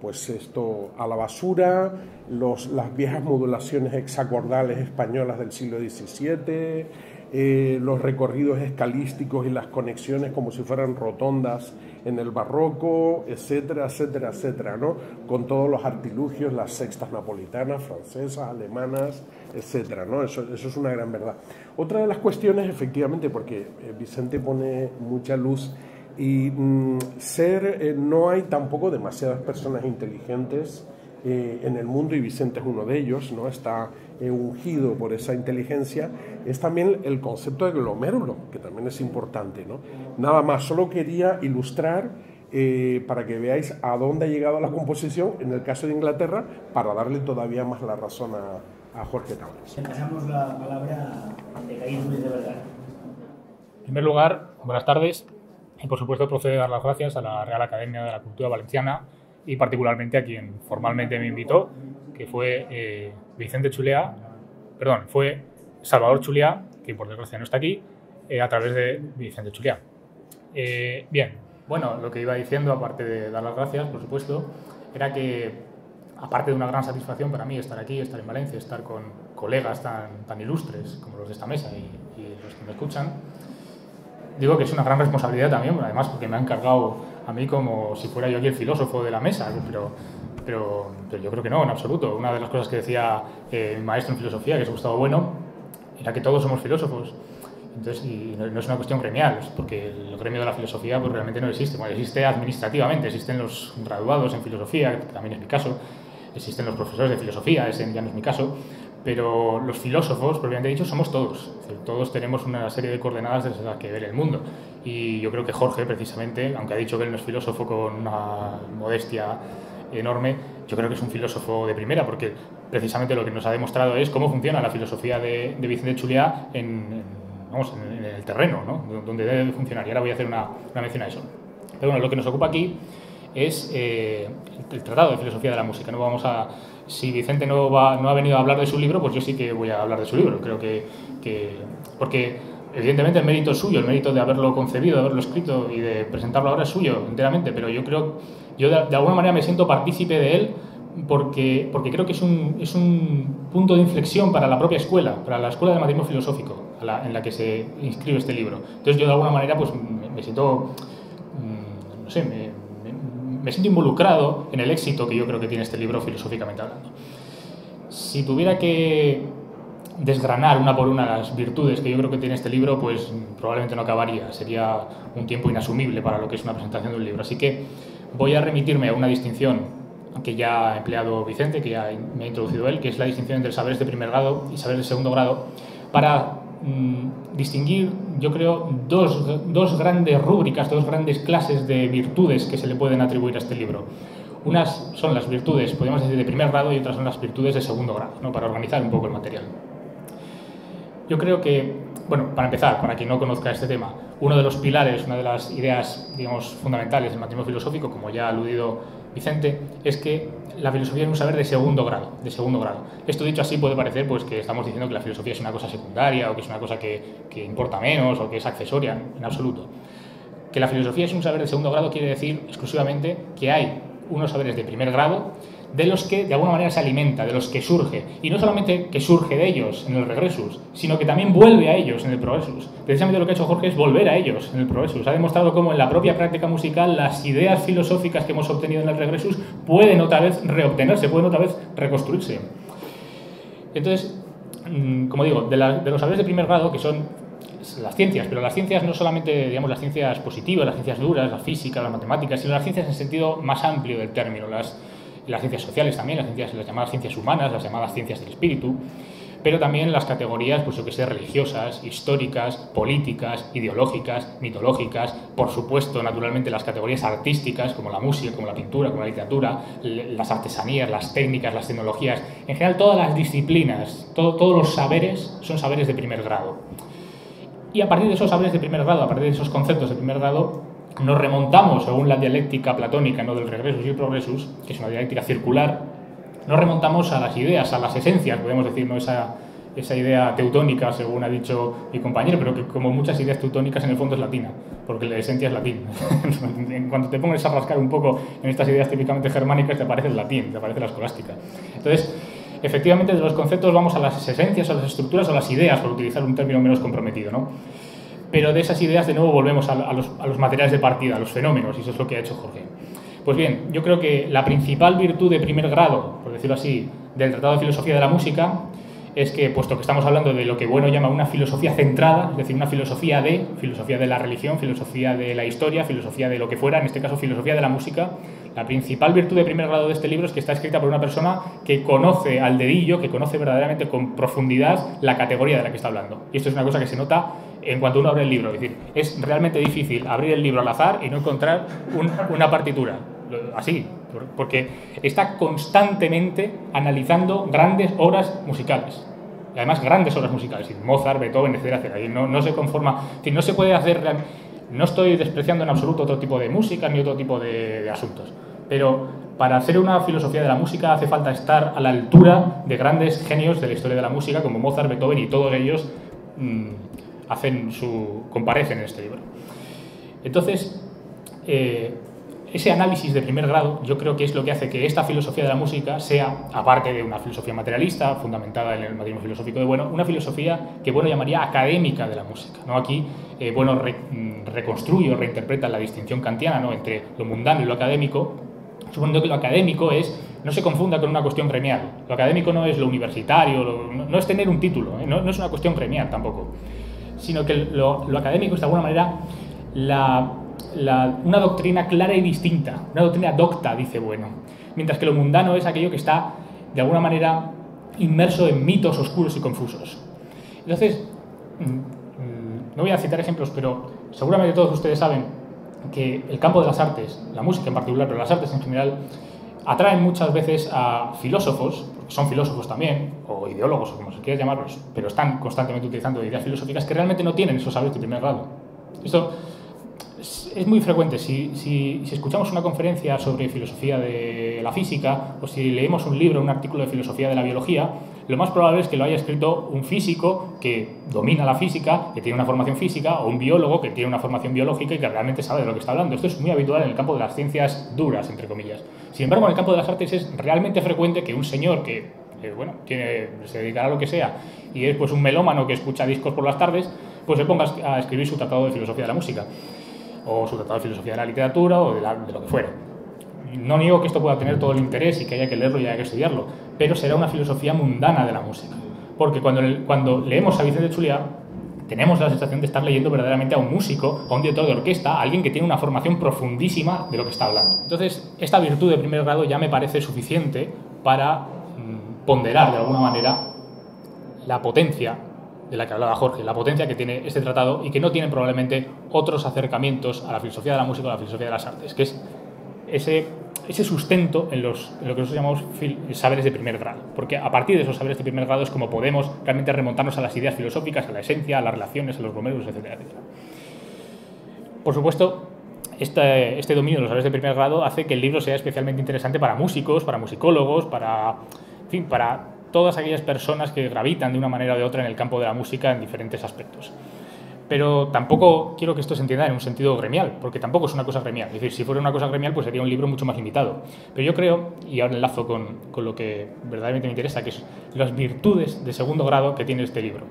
Pues esto a la basura, las viejas modulaciones hexacordales españolas del siglo XVII, los recorridos escalísticos y las conexiones como si fueran rotondas en el barroco, etcétera, etcétera, etcétera, ¿no? Con todos los artilugios, las sextas napolitanas, francesas, alemanas, etcétera, ¿no? Eso es una gran verdad. Otra de las cuestiones, efectivamente, porque Vicente pone mucha luz, y no hay tampoco demasiadas personas inteligentes en el mundo, y Vicente es uno de ellos, ¿no? Está ungido por esa inteligencia. Es también el concepto de glomérulo, que también es importante, ¿no? Nada más, solo quería ilustrar para que veáis a dónde ha llegado la composición en el caso de Inglaterra, para darle todavía más la razón a Jorge Tavares. Pasamos la palabra de Caín Ruiz de Vergara. En primer lugar, buenas tardes. Y por supuesto procedo a dar las gracias a la Real Academia de la Cultura Valenciana y particularmente a quien formalmente me invitó, que fue fue Salvador Chuliá, que por desgracia no está aquí, a través de Vicente Chuliá. Bien, bueno, lo que iba diciendo, aparte de dar las gracias, por supuesto, era que, aparte de una gran satisfacción para mí estar aquí, estar en Valencia, estar con colegas tan ilustres como los de esta mesa y los que me escuchan, digo que es una gran responsabilidad también, además porque me han encargado a mí como si fuera yo aquí el filósofo de la mesa, pero yo creo que no, en absoluto. Una de las cosas que decía mi maestro en filosofía, que es Gustavo Bueno, era que todos somos filósofos. Entonces, y no es una cuestión gremial, porque el gremio de la filosofía pues realmente no existe. Bueno, existe administrativamente, existen los graduados en filosofía, que también es mi caso, existen los profesores de filosofía, ese ya no es mi caso, pero los filósofos, propiamente dicho, somos todos. Es decir, todos tenemos una serie de coordenadas desde las que ver el mundo. Y yo creo que Jorge, precisamente, aunque ha dicho que él no es filósofo con una modestia enorme, yo creo que es un filósofo de primera, porque precisamente lo que nos ha demostrado es cómo funciona la filosofía de Vicente Chuliá en el terreno, ¿no? Donde debe funcionar. Y ahora voy a hacer una mención a eso. Pero bueno, lo que nos ocupa aquí es el Tratado de Filosofía de la Música. Si Vicente no ha venido a hablar de su libro, pues yo sí que voy a hablar de su libro. Creo que porque evidentemente el mérito es suyo, el mérito de haberlo concebido, de haberlo escrito y de presentarlo ahora es suyo enteramente, pero yo de alguna manera me siento partícipe de él porque creo que es un punto de inflexión para la propia escuela, para la escuela de materialismo filosófico en la que se inscribe este libro. Entonces yo de alguna manera pues me siento, no sé, me siento involucrado en el éxito que yo creo que tiene este libro filosóficamente hablando. Si tuviera que desgranar una por una las virtudes que yo creo que tiene este libro, pues probablemente no acabaría. Sería un tiempo inasumible para lo que es una presentación de un libro. Así que voy a remitirme a una distinción que ya ha empleado Vicente, que ya me ha introducido él, que es la distinción entre saberes de primer grado y saberes de segundo grado, para distinguir, yo creo, dos grandes rúbricas, dos grandes clases de virtudes que se le pueden atribuir a este libro. Unas son las virtudes, podríamos decir, de primer grado, y otras son las virtudes de segundo grado, ¿no? Para organizar un poco el material. Yo creo que bueno, para empezar, para quien no conozca este tema, uno de los pilares, una de las ideas, digamos, fundamentales del materialismo filosófico, como ya ha aludido Vicente, es que la filosofía es un saber de segundo grado, Esto dicho así puede parecer pues, que estamos diciendo que la filosofía es una cosa secundaria o que es una cosa que importa menos o que es accesoria, en absoluto. Que la filosofía es un saber de segundo grado quiere decir exclusivamente que hay unos saberes de primer grado de los que de alguna manera se alimenta, de los que surge. Y no solamente que surge de ellos en el regresus, sino que también vuelve a ellos en el progresus. Precisamente lo que ha hecho Jorge es volver a ellos en el progresus. Ha demostrado cómo en la propia práctica musical las ideas filosóficas que hemos obtenido en el regresus pueden otra vez reobtenerse, pueden otra vez reconstruirse. Entonces, como digo, de los saberes de primer grado, que son las ciencias, pero las ciencias no solamente, digamos, las ciencias positivas, las ciencias duras, la física, las matemáticas, sino las ciencias en sentido más amplio del término, las ciencias sociales también, las llamadas ciencias humanas, las llamadas ciencias del espíritu, pero también las categorías, pues yo que sé, religiosas, históricas, políticas, ideológicas, mitológicas, por supuesto, naturalmente, las categorías artísticas, como la música, como la pintura, como la literatura, las artesanías, las técnicas, las tecnologías, en general todas las disciplinas, todos los saberes son saberes de primer grado. Y a partir de esos saberes de primer grado, a partir de esos conceptos de primer grado, nos remontamos, según la dialéctica platónica, ¿no?, del regresus y el progresus, que es una dialéctica circular, nos remontamos a las ideas, a las esencias, podemos decir, ¿no?, esa idea teutónica, según ha dicho mi compañero, pero que como muchas ideas teutónicas en el fondo es latina, porque la esencia es latín. En cuanto te pongas a rascar un poco en estas ideas típicamente germánicas, te aparece el latín, te aparece la escolástica. Entonces, efectivamente, de los conceptos vamos a las esencias, a las estructuras o a las ideas, por utilizar un término menos comprometido, ¿no? Pero de esas ideas, de nuevo, volvemos a los materiales de partida, a los fenómenos, y eso es lo que ha hecho Jorge. Pues bien, yo creo que la principal virtud de primer grado, por decirlo así, del Tratado de Filosofía de la Música, es que, puesto que estamos hablando de lo que Bueno llama una filosofía centrada, es decir, una filosofía de la religión, filosofía de la historia, filosofía de lo que fuera, en este caso filosofía de la música, la principal virtud de primer grado de este libro es que está escrita por una persona que conoce al dedillo, que conoce verdaderamente con profundidad la categoría de la que está hablando. Y esto es una cosa que se nota en cuanto uno abre el libro. Es decir, es realmente difícil abrir el libro al azar y no encontrar una partitura. Así, porque está constantemente analizando grandes obras musicales. Y además grandes obras musicales, Mozart, Beethoven, etcétera. Y no se conforma, es decir, no se puede hacer. No estoy despreciando en absoluto otro tipo de música ni otro tipo de asuntos, pero para hacer una filosofía de la música hace falta estar a la altura de grandes genios de la historia de la música como Mozart, Beethoven, y todos ellos comparecen en este libro. Entonces, ese análisis de primer grado yo creo que es lo que hace que esta filosofía de la música sea, aparte de una filosofía materialista fundamentada en el materialismo filosófico de Bueno, una filosofía que Bueno llamaría académica de la música, ¿no? Aquí Bueno reconstruye o reinterpreta la distinción kantiana, ¿no?, entre lo mundano y lo académico, suponiendo que lo académico no se confunda con una cuestión gremial. Lo académico no es lo universitario, no es tener un título, no es una cuestión gremial tampoco, sino que lo académico es de alguna manera una doctrina clara y distinta, una doctrina docta, dice Bueno, mientras que lo mundano es aquello que está de alguna manera inmerso en mitos oscuros y confusos. Entonces, no voy a citar ejemplos, pero seguramente todos ustedes saben que el campo de las artes, la música en particular, pero las artes en general, atraen muchas veces a filósofos, porque son filósofos también, o ideólogos, o como se quiera llamarlos, pero están constantemente utilizando ideas filosóficas que realmente no tienen esos saberes de primer grado. Esto es muy frecuente. Si escuchamos una conferencia sobre filosofía de la física, o si leemos un libro, un artículo de filosofía de la biología, lo más probable es que lo haya escrito un físico que domina la física, que tiene una formación física, o un biólogo que tiene una formación biológica y que realmente sabe de lo que está hablando. Esto es muy habitual en el campo de las ciencias duras, entre comillas. Sin embargo, en el campo de las artes es realmente frecuente que un señor que se dedicará a lo que sea y es pues un melómano que escucha discos por las tardes, pues se ponga a escribir su tratado de filosofía de la música, o su tratado de filosofía de la literatura, o de lo que fuera. No niego que esto pueda tener todo el interés y que haya que leerlo y haya que estudiarlo, pero será una filosofía mundana de la música. Porque cuando leemos a Vicente Chuliá, tenemos la sensación de estar leyendo verdaderamente a un músico, a un director de orquesta, a alguien que tiene una formación profundísima de lo que está hablando. Entonces, esta virtud de primer grado ya me parece suficiente para ponderar de alguna manera la potencia de la que hablaba Jorge, la potencia que tiene este tratado y que no tienen probablemente otros acercamientos a la filosofía de la música o a la filosofía de las artes, que es ese sustento en lo que nosotros llamamos saberes de primer grado, porque a partir de esos saberes de primer grado es como podemos realmente remontarnos a las ideas filosóficas, a la esencia, a las relaciones, a los glomérulos, etcétera, etcétera. Por supuesto, este dominio de los saberes de primer grado hace que el libro sea especialmente interesante para músicos, para musicólogos, para todas aquellas personas que gravitan de una manera o de otra en el campo de la música en diferentes aspectos. Pero tampoco quiero que esto se entienda en un sentido gremial, porque tampoco es una cosa gremial. Es decir, si fuera una cosa gremial, pues sería un libro mucho más limitado. Pero yo creo, y ahora enlazo con lo que verdaderamente me interesa, que es las virtudes de segundo grado que tiene este libro.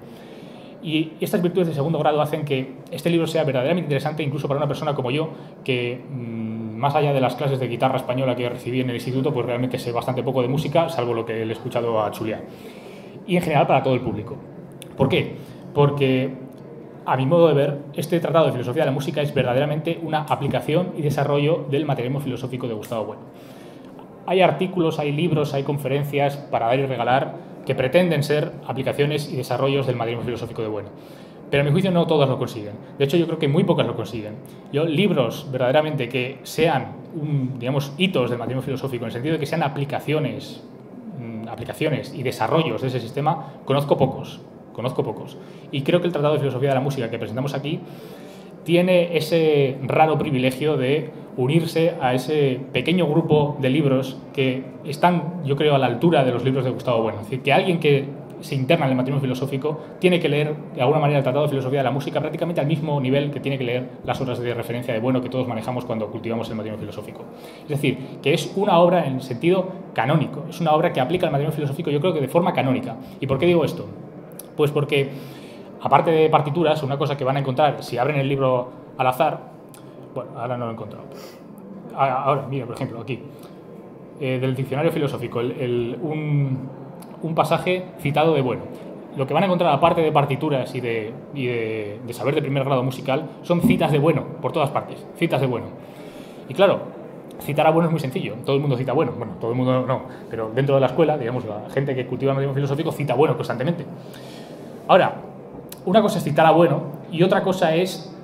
Y estas virtudes de segundo grado hacen que este libro sea verdaderamente interesante incluso para una persona como yo, que más allá de las clases de guitarra española que recibí en el instituto, pues realmente sé bastante poco de música, salvo lo que le he escuchado a Julià. Y en general para todo el público. ¿Por qué? Porque, a mi modo de ver, este tratado de filosofía de la música es verdaderamente una aplicación y desarrollo del materialismo filosófico de Gustavo Bueno. Hay artículos, hay libros, hay conferencias para dar y regalar que pretenden ser aplicaciones y desarrollos del materialismo filosófico de Bueno. Pero a mi juicio no todas lo consiguen. De hecho, yo creo que muy pocas lo consiguen. Yo, libros verdaderamente que sean, digamos, hitos del materialismo filosófico, en el sentido de que sean aplicaciones y desarrollos de ese sistema, conozco pocos. Y creo que el Tratado de Filosofía de la Música que presentamos aquí tiene ese raro privilegio de unirse a ese pequeño grupo de libros que están, yo creo, a la altura de los libros de Gustavo Bueno. Es decir, que alguien que se interna en el materialismo filosófico tiene que leer, de alguna manera, el Tratado de Filosofía de la Música prácticamente al mismo nivel que tiene que leer las obras de referencia de Bueno que todos manejamos cuando cultivamos el materialismo filosófico. Es decir, que es una obra en el sentido canónico, es una obra que aplica el materialismo filosófico, yo creo que de forma canónica. ¿Y por qué digo esto? Pues porque, aparte de partituras, una cosa que van a encontrar si abren el libro al azar, bueno, ahora no lo he encontrado. Ahora, mira, por ejemplo, aquí, del diccionario filosófico, un pasaje citado de Bueno. Lo que van a encontrar, aparte de partituras y de saber de primer grado musical, son citas de Bueno, por todas partes, citas de Bueno. Y claro, citar a Bueno es muy sencillo, todo el mundo cita a Bueno, bueno, todo el mundo no, pero dentro de la escuela, digamos, la gente que cultiva el materialismo filosófico cita a Bueno constantemente. Ahora, una cosa es citar a Bueno y otra cosa es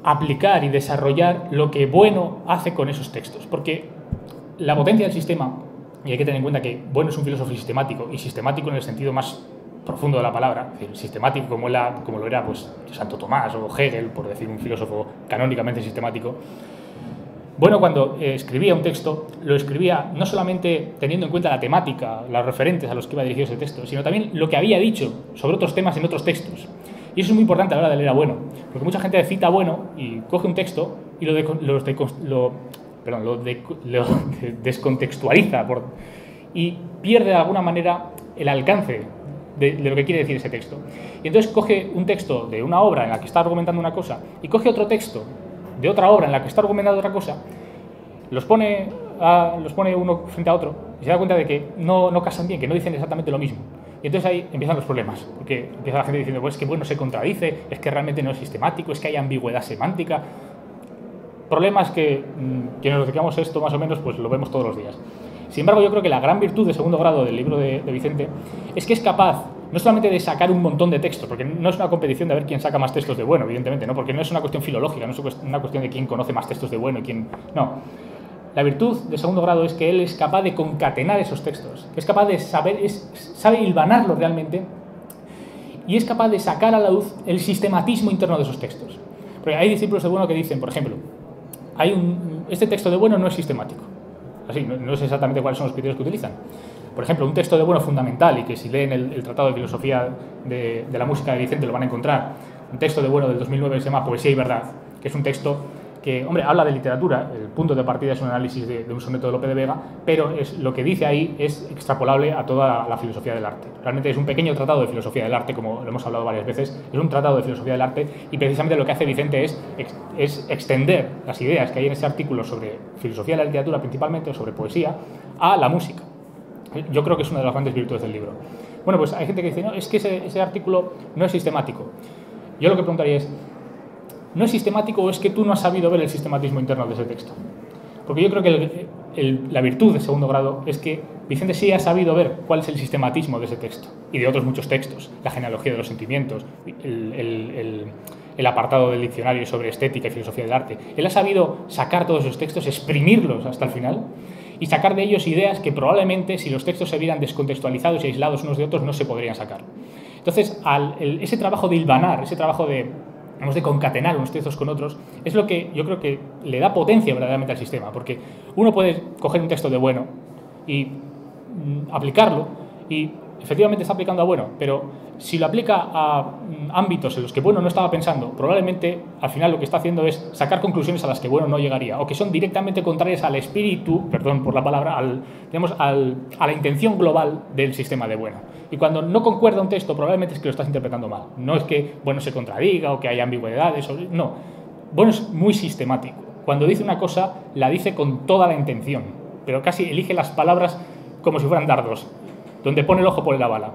aplicar y desarrollar lo que Bueno hace con esos textos, porque la potencia del sistema, y hay que tener en cuenta que Bueno es un filósofo sistemático, y sistemático en el sentido más profundo de la palabra, es decir, sistemático como lo era pues, Santo Tomás o Hegel, por decir un filósofo canónicamente sistemático. Bueno, cuando escribía un texto, lo escribía no solamente teniendo en cuenta la temática, los referentes a los que iba dirigido ese texto, sino también lo que había dicho sobre otros temas en otros textos. Y eso es muy importante a la hora de leer a Bueno, porque mucha gente cita a Bueno y coge un texto y lo descontextualiza y pierde de alguna manera el alcance de lo que quiere decir ese texto. Y entonces coge un texto de una obra en la que está argumentando una cosa y coge otro texto de otra obra en la que está argumentando otra cosa, los pone uno frente a otro y se da cuenta de que no casan bien, que no dicen exactamente lo mismo. Y entonces ahí empiezan los problemas, porque empieza la gente diciendo, pues es que Bueno se contradice, es que realmente no es sistemático, es que hay ambigüedad semántica. Problemas que quienes nos dedicamos a esto más o menos pues lo vemos todos los días. Sin embargo, yo creo que la gran virtud de segundo grado del libro de Vicente es que es capaz no solamente de sacar un montón de textos, porque no es una competición de ver quién saca más textos de Bueno, evidentemente, ¿no? Porque no es una cuestión filológica, no es una cuestión de quién conoce más textos de Bueno y quién no. La virtud de segundo grado es que él es capaz de concatenar esos textos, es capaz de sabe hilvanarlos realmente y es capaz de sacar a la luz el sistematismo interno de esos textos. Porque hay discípulos de Bueno que dicen, por ejemplo, este texto de Bueno no es sistemático. Así, no sé exactamente cuáles son los criterios que utilizan. Por ejemplo, un texto de Bueno fundamental, y que si leen el Tratado de Filosofía de la Música de Vicente lo van a encontrar, un texto de Bueno del 2009 se llama Poesía y Verdad, que es un texto que, hombre, habla de literatura, el punto de partida es un análisis de un soneto de Lope de Vega, pero lo que dice ahí es extrapolable a toda la filosofía del arte. Realmente es un pequeño tratado de filosofía del arte, como lo hemos hablado varias veces, es un tratado de filosofía del arte, y precisamente lo que hace Vicente es extender las ideas que hay en ese artículo sobre filosofía de la literatura principalmente, o sobre poesía, a la música. Yo creo que es una de las grandes virtudes del libro. Bueno, pues hay gente que dice, no, es que ese artículo no es sistemático. Yo lo que preguntaría es, ¿no es sistemático o es que tú no has sabido ver el sistematismo interno de ese texto? Porque yo creo que la virtud de segundo grado es que Vicente sí ha sabido ver cuál es el sistematismo de ese texto y de otros muchos textos, la genealogía de los sentimientos, el apartado del diccionario sobre estética y filosofía del arte. Él ha sabido sacar todos esos textos, exprimirlos hasta el final y sacar de ellos ideas que probablemente, si los textos se vieran descontextualizados y aislados unos de otros, no se podrían sacar. Entonces, ese trabajo de hilvanar, ese trabajo de concatenar unos textos con otros, es lo que yo creo que le da potencia verdaderamente al sistema, porque uno puede coger un texto de Bueno y aplicarlo, y efectivamente está aplicando a Bueno, pero si lo aplica a ámbitos en los que Bueno no estaba pensando, probablemente al final lo que está haciendo es sacar conclusiones a las que Bueno no llegaría, o que son directamente contrarias al espíritu, perdón por la palabra, a la intención global del sistema de Bueno. Y cuando no concuerda un texto, probablemente es que lo estás interpretando mal. No es que Bueno se contradiga o que haya ambigüedades, no. Bueno es muy sistemático. Cuando dice una cosa, la dice con toda la intención, pero casi elige las palabras como si fueran dardos. Donde pone el ojo pone la bala.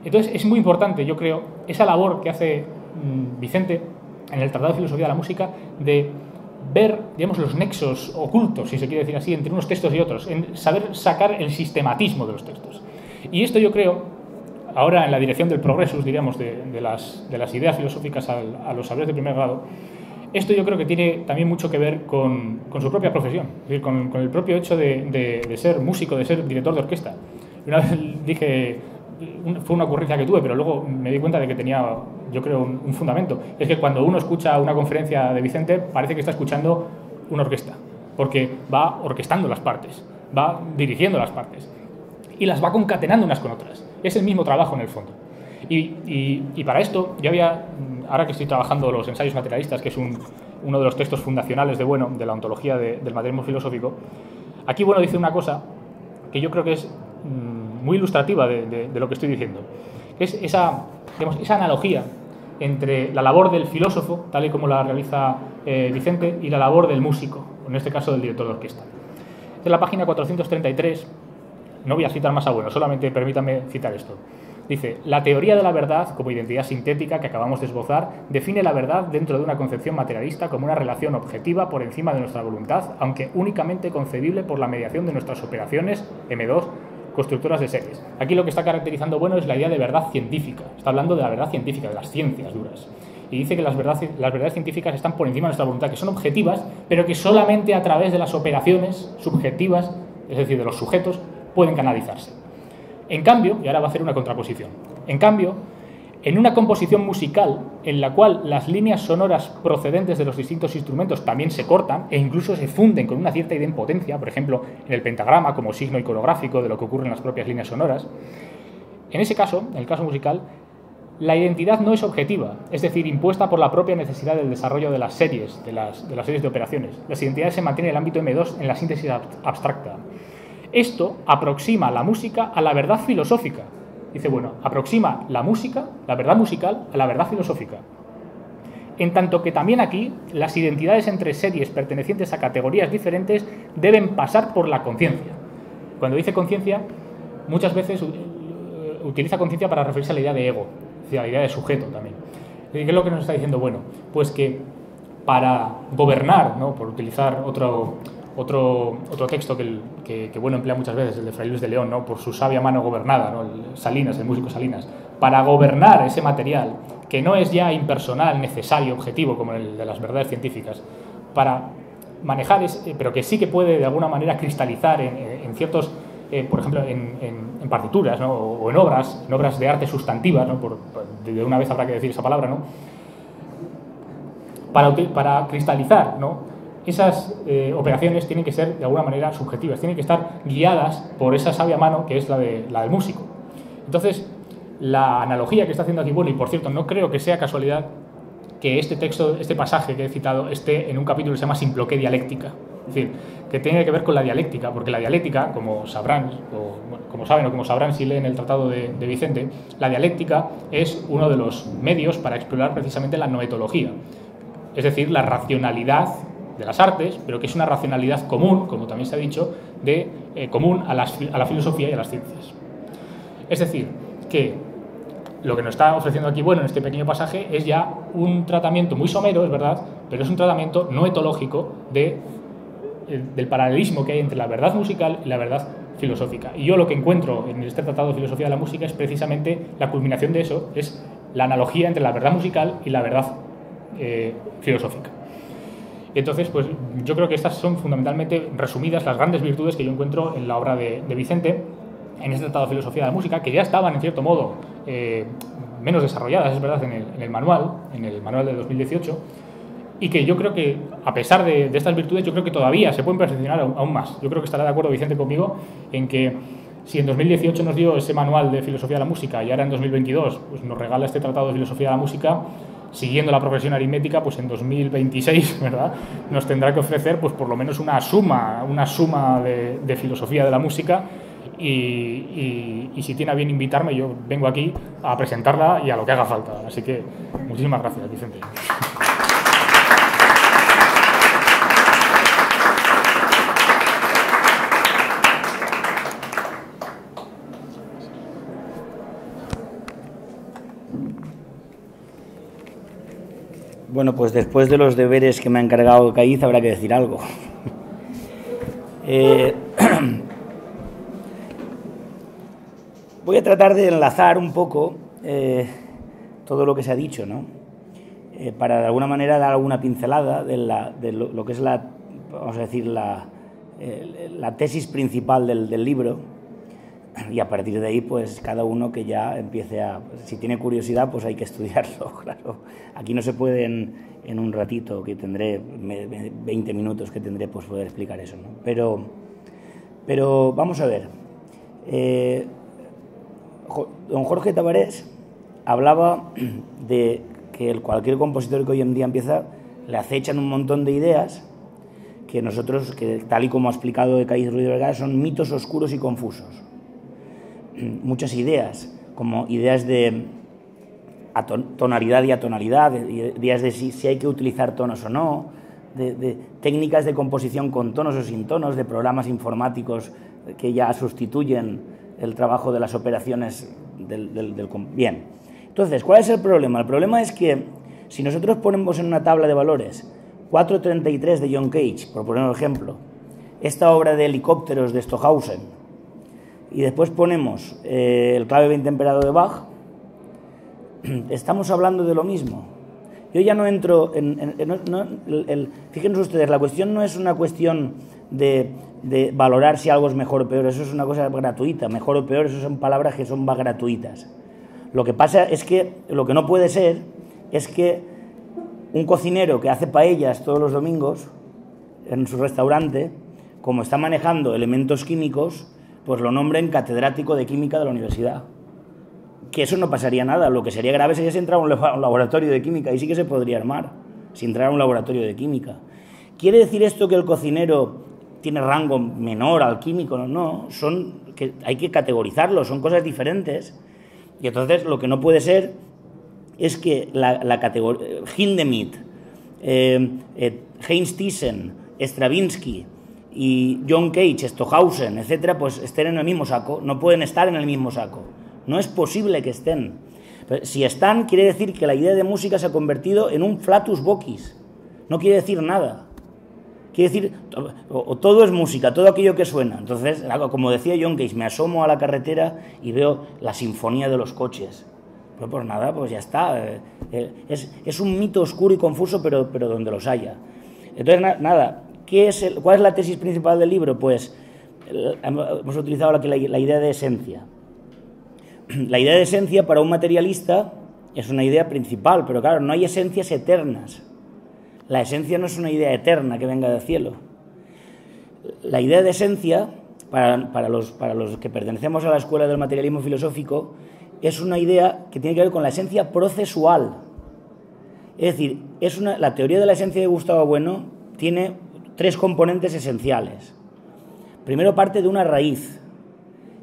Entonces es muy importante, yo creo, esa labor que hace Vicente en el Tratado de Filosofía de la Música de ver, digamos, los nexos ocultos, si se quiere decir así, entre unos textos y otros, en saber sacar el sistematismo de los textos. Y esto yo creo, ahora en la dirección del progresus, diríamos, de las ideas filosóficas a los saberes de primer grado, esto yo creo que tiene también mucho que ver con su propia profesión, es decir, con el propio hecho de ser músico, de ser director de orquesta. Una vez dije, fue una ocurrencia que tuve, pero luego me di cuenta de que tenía, yo creo, un fundamento. Es que cuando uno escucha una conferencia de Vicente, parece que está escuchando una orquesta, porque va orquestando las partes, va dirigiendo las partes y las va concatenando unas con otras. Es el mismo trabajo en el fondo. Y para esto, yo ahora que estoy trabajando los ensayos materialistas, que es uno de los textos fundacionales de Bueno, de la ontología del materialismo filosófico, aquí Bueno dice una cosa que yo creo que es muy ilustrativa de lo que estoy diciendo, que es esa analogía entre la labor del filósofo, tal y como la realiza Vicente, y la labor del músico, en este caso del director de orquesta. En la página 433, no voy a citar más a Bueno, solamente permítanme citar esto. Dice: la teoría de la verdad, como identidad sintética que acabamos de esbozar, define la verdad dentro de una concepción materialista como una relación objetiva por encima de nuestra voluntad, aunque únicamente concebible por la mediación de nuestras operaciones, M2, constructoras de series. Aquí lo que está caracterizando Bueno es la idea de verdad científica. Está hablando de la verdad científica, de las ciencias duras. Y dice que las verdades científicas están por encima de nuestra voluntad, que son objetivas, pero que solamente a través de las operaciones subjetivas, es decir, de los sujetos, pueden canalizarse. En cambio, y ahora va a hacer una contraposición, en cambio, en una composición musical en la cual las líneas sonoras procedentes de los distintos instrumentos también se cortan e incluso se funden con una cierta idempotencia, por ejemplo, en el pentagrama como signo iconográfico de lo que ocurre en las propias líneas sonoras, en ese caso, en el caso musical, la identidad no es objetiva, es decir, impuesta por la propia necesidad del desarrollo de las series, de las series de operaciones. Las identidades se mantienen en el ámbito M2 en la síntesis abstracta. Esto aproxima la música a la verdad filosófica. Dice, bueno, aproxima la música, la verdad musical, a la verdad filosófica. En tanto que también aquí, las identidades entre series pertenecientes a categorías diferentes deben pasar por la conciencia. Cuando dice conciencia, muchas veces utiliza conciencia para referirse a la idea de ego, es decir, a la idea de sujeto también. ¿Qué es lo que nos está diciendo? Bueno, pues que para gobernar, ¿no?, por utilizar otro texto que Bueno emplea muchas veces, el de Fray Luis de León, ¿no?, por su sabia mano gobernada, ¿no?, Salinas, el músico Salinas, para gobernar ese material, que no es ya impersonal, necesario, objetivo, como el de las verdades científicas, para manejar, pero que sí que puede de alguna manera cristalizar en ciertos, por ejemplo, en partituras, ¿no?, o en obras de arte sustantivas, ¿no?, de una vez habrá que decir esa palabra, ¿no?, para cristalizar, ¿no?, esas operaciones tienen que ser de alguna manera subjetivas, tienen que estar guiadas por esa sabia mano que es la del músico. Entonces, la analogía que está haciendo aquí Bueno, y por cierto, no creo que sea casualidad que este texto, este pasaje que he citado, esté en un capítulo que se llama Simploqué dialéctica, es decir, que tiene que ver con la dialéctica, porque la dialéctica, como sabrán, como saben o como sabrán si leen el tratado de Vicente, la dialéctica es uno de los medios para explorar precisamente la noetología, es decir, la racionalidad de las artes, pero que es una racionalidad común, como también se ha dicho, común a la filosofía y a las ciencias. Es decir, que lo que nos está ofreciendo aquí Bueno en este pequeño pasaje es ya un tratamiento muy somero, es verdad, pero es un tratamiento no etológico de del paralelismo que hay entre la verdad musical y la verdad filosófica. Y yo lo que encuentro en este tratado de filosofía de la música es precisamente la culminación de eso, es la analogía entre la verdad musical y la verdad filosófica. Entonces, pues yo creo que estas son fundamentalmente resumidas las grandes virtudes que yo encuentro en la obra de Vicente, en este tratado de filosofía de la música, que ya estaban, en cierto modo, menos desarrolladas, es verdad, en el manual de 2018, y que yo creo que, a pesar de estas virtudes, yo creo que todavía se pueden perfeccionar aún más. Yo creo que estará de acuerdo Vicente conmigo en que si en 2018 nos dio ese manual de filosofía de la música y ahora en 2022 pues nos regala este tratado de filosofía de la música, siguiendo la progresión aritmética, pues en 2026, ¿verdad?, nos tendrá que ofrecer pues por lo menos una suma de filosofía de la música. Y si tiene a bien invitarme, yo vengo aquí a presentarla y a lo que haga falta. Así que muchísimas gracias, Vicente. Bueno, pues después de los deberes que me ha encargado Caiz, habrá que decir algo. Voy a tratar de enlazar un poco todo lo que se ha dicho, ¿no? Para de alguna manera dar alguna pincelada de lo que es vamos a decir, la tesis principal del libro, y a partir de ahí, pues cada uno que ya empiece si tiene curiosidad, pues hay que estudiarlo, claro. Aquí no se puede en un ratito que tendré, 20 minutos que tendré, pues poder explicar eso, ¿no? Pero vamos a ver. Don Jorge Tavares hablaba de que cualquier compositor que hoy en día empieza le acechan un montón de ideas que nosotros, que tal y como ha explicado Caiz Ruiz de Vergara, son mitos oscuros y confusos. Muchas ideas, como ideas de tonalidad y atonalidad, ideas de si hay que utilizar tonos o no, de técnicas de composición con tonos o sin tonos, de programas informáticos que ya sustituyen el trabajo de las operaciones bien. Entonces, ¿cuál es el problema? El problema es que si nosotros ponemos en una tabla de valores 433 de John Cage, por poner un ejemplo, esta obra de helicópteros de Stockhausen, y después ponemos el clave 20 temperado de Bach, estamos hablando de lo mismo. Yo ya no entro fíjense ustedes, la cuestión no es una cuestión de valorar si algo es mejor o peor, eso es una cosa gratuita, mejor o peor, eso son palabras que son gratuitas. Lo que pasa es que lo que no puede ser es que un cocinero que hace paellas todos los domingos en su restaurante, como está manejando elementos químicos, pues lo nombren catedrático de química de la universidad. Que eso no pasaría nada. Lo que sería grave sería si entrara a un laboratorio de química, y sí que se podría armar, si entrara a un laboratorio de química. ¿Quiere decir esto que el cocinero tiene rango menor al químico? No, que hay que categorizarlo, son cosas diferentes. Y entonces lo que no puede ser es que la categoría Hindemith, Heinz Thyssen, Stravinsky y John Cage, Stockhausen, etcétera, pues estén en el mismo saco. No pueden estar en el mismo saco. No es posible que estén. Pero si están, quiere decir que la idea de música se ha convertido en un flatus vocis. No quiere decir nada. Quiere decir, o todo es música, todo aquello que suena. Entonces, como decía John Cage, me asomo a la carretera y veo la sinfonía de los coches. Pero pues nada, pues ya está. Es un mito oscuro y confuso, pero donde los haya. Entonces, nada. ¿Cuál es la tesis principal del libro? Pues hemos utilizado la idea de esencia. La idea de esencia para un materialista es una idea principal, pero claro, no hay esencias eternas. La esencia no es una idea eterna que venga del cielo. La idea de esencia, para los que pertenecemos a la escuela del materialismo filosófico, es una idea que tiene que ver con la esencia procesual. Es decir, la teoría de la esencia de Gustavo Bueno tiene 3 componentes esenciales. Primero parte de una raíz,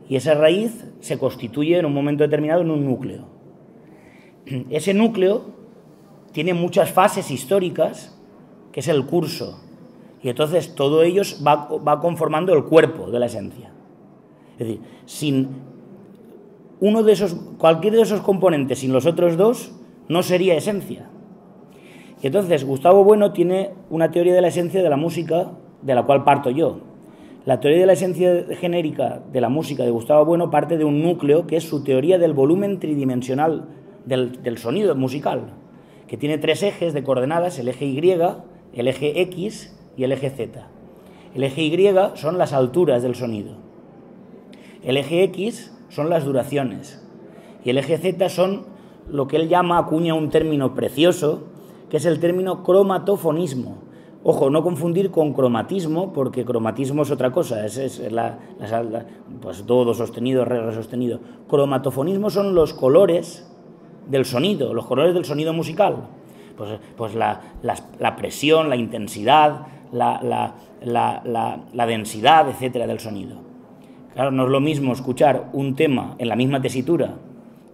y esa raíz se constituye en un momento determinado en un núcleo. Ese núcleo tiene muchas fases históricas, que es el curso, y entonces todo ello va conformando el cuerpo de la esencia. Es decir, sin cualquier de esos componentes, sin los otros dos, no sería esencia. Y entonces Gustavo Bueno tiene una teoría de la esencia de la música de la cual parto yo. La teoría de la esencia genérica de la música de Gustavo Bueno parte de un núcleo que es su teoría del volumen tridimensional del sonido musical, que tiene 3 ejes de coordenadas, el eje Y, el eje X y el eje Z. El eje Y son las alturas del sonido, el eje X son las duraciones y el eje Z son lo que él acuña un término precioso, que es el término cromatofonismo. Ojo, no confundir con cromatismo, porque cromatismo es otra cosa, pues do sostenido, re sostenido. Cromatofonismo son los colores del sonido, los colores del sonido musical. Pues la presión, la intensidad, la densidad, etcétera, del sonido. Claro, no es lo mismo escuchar un tema en la misma tesitura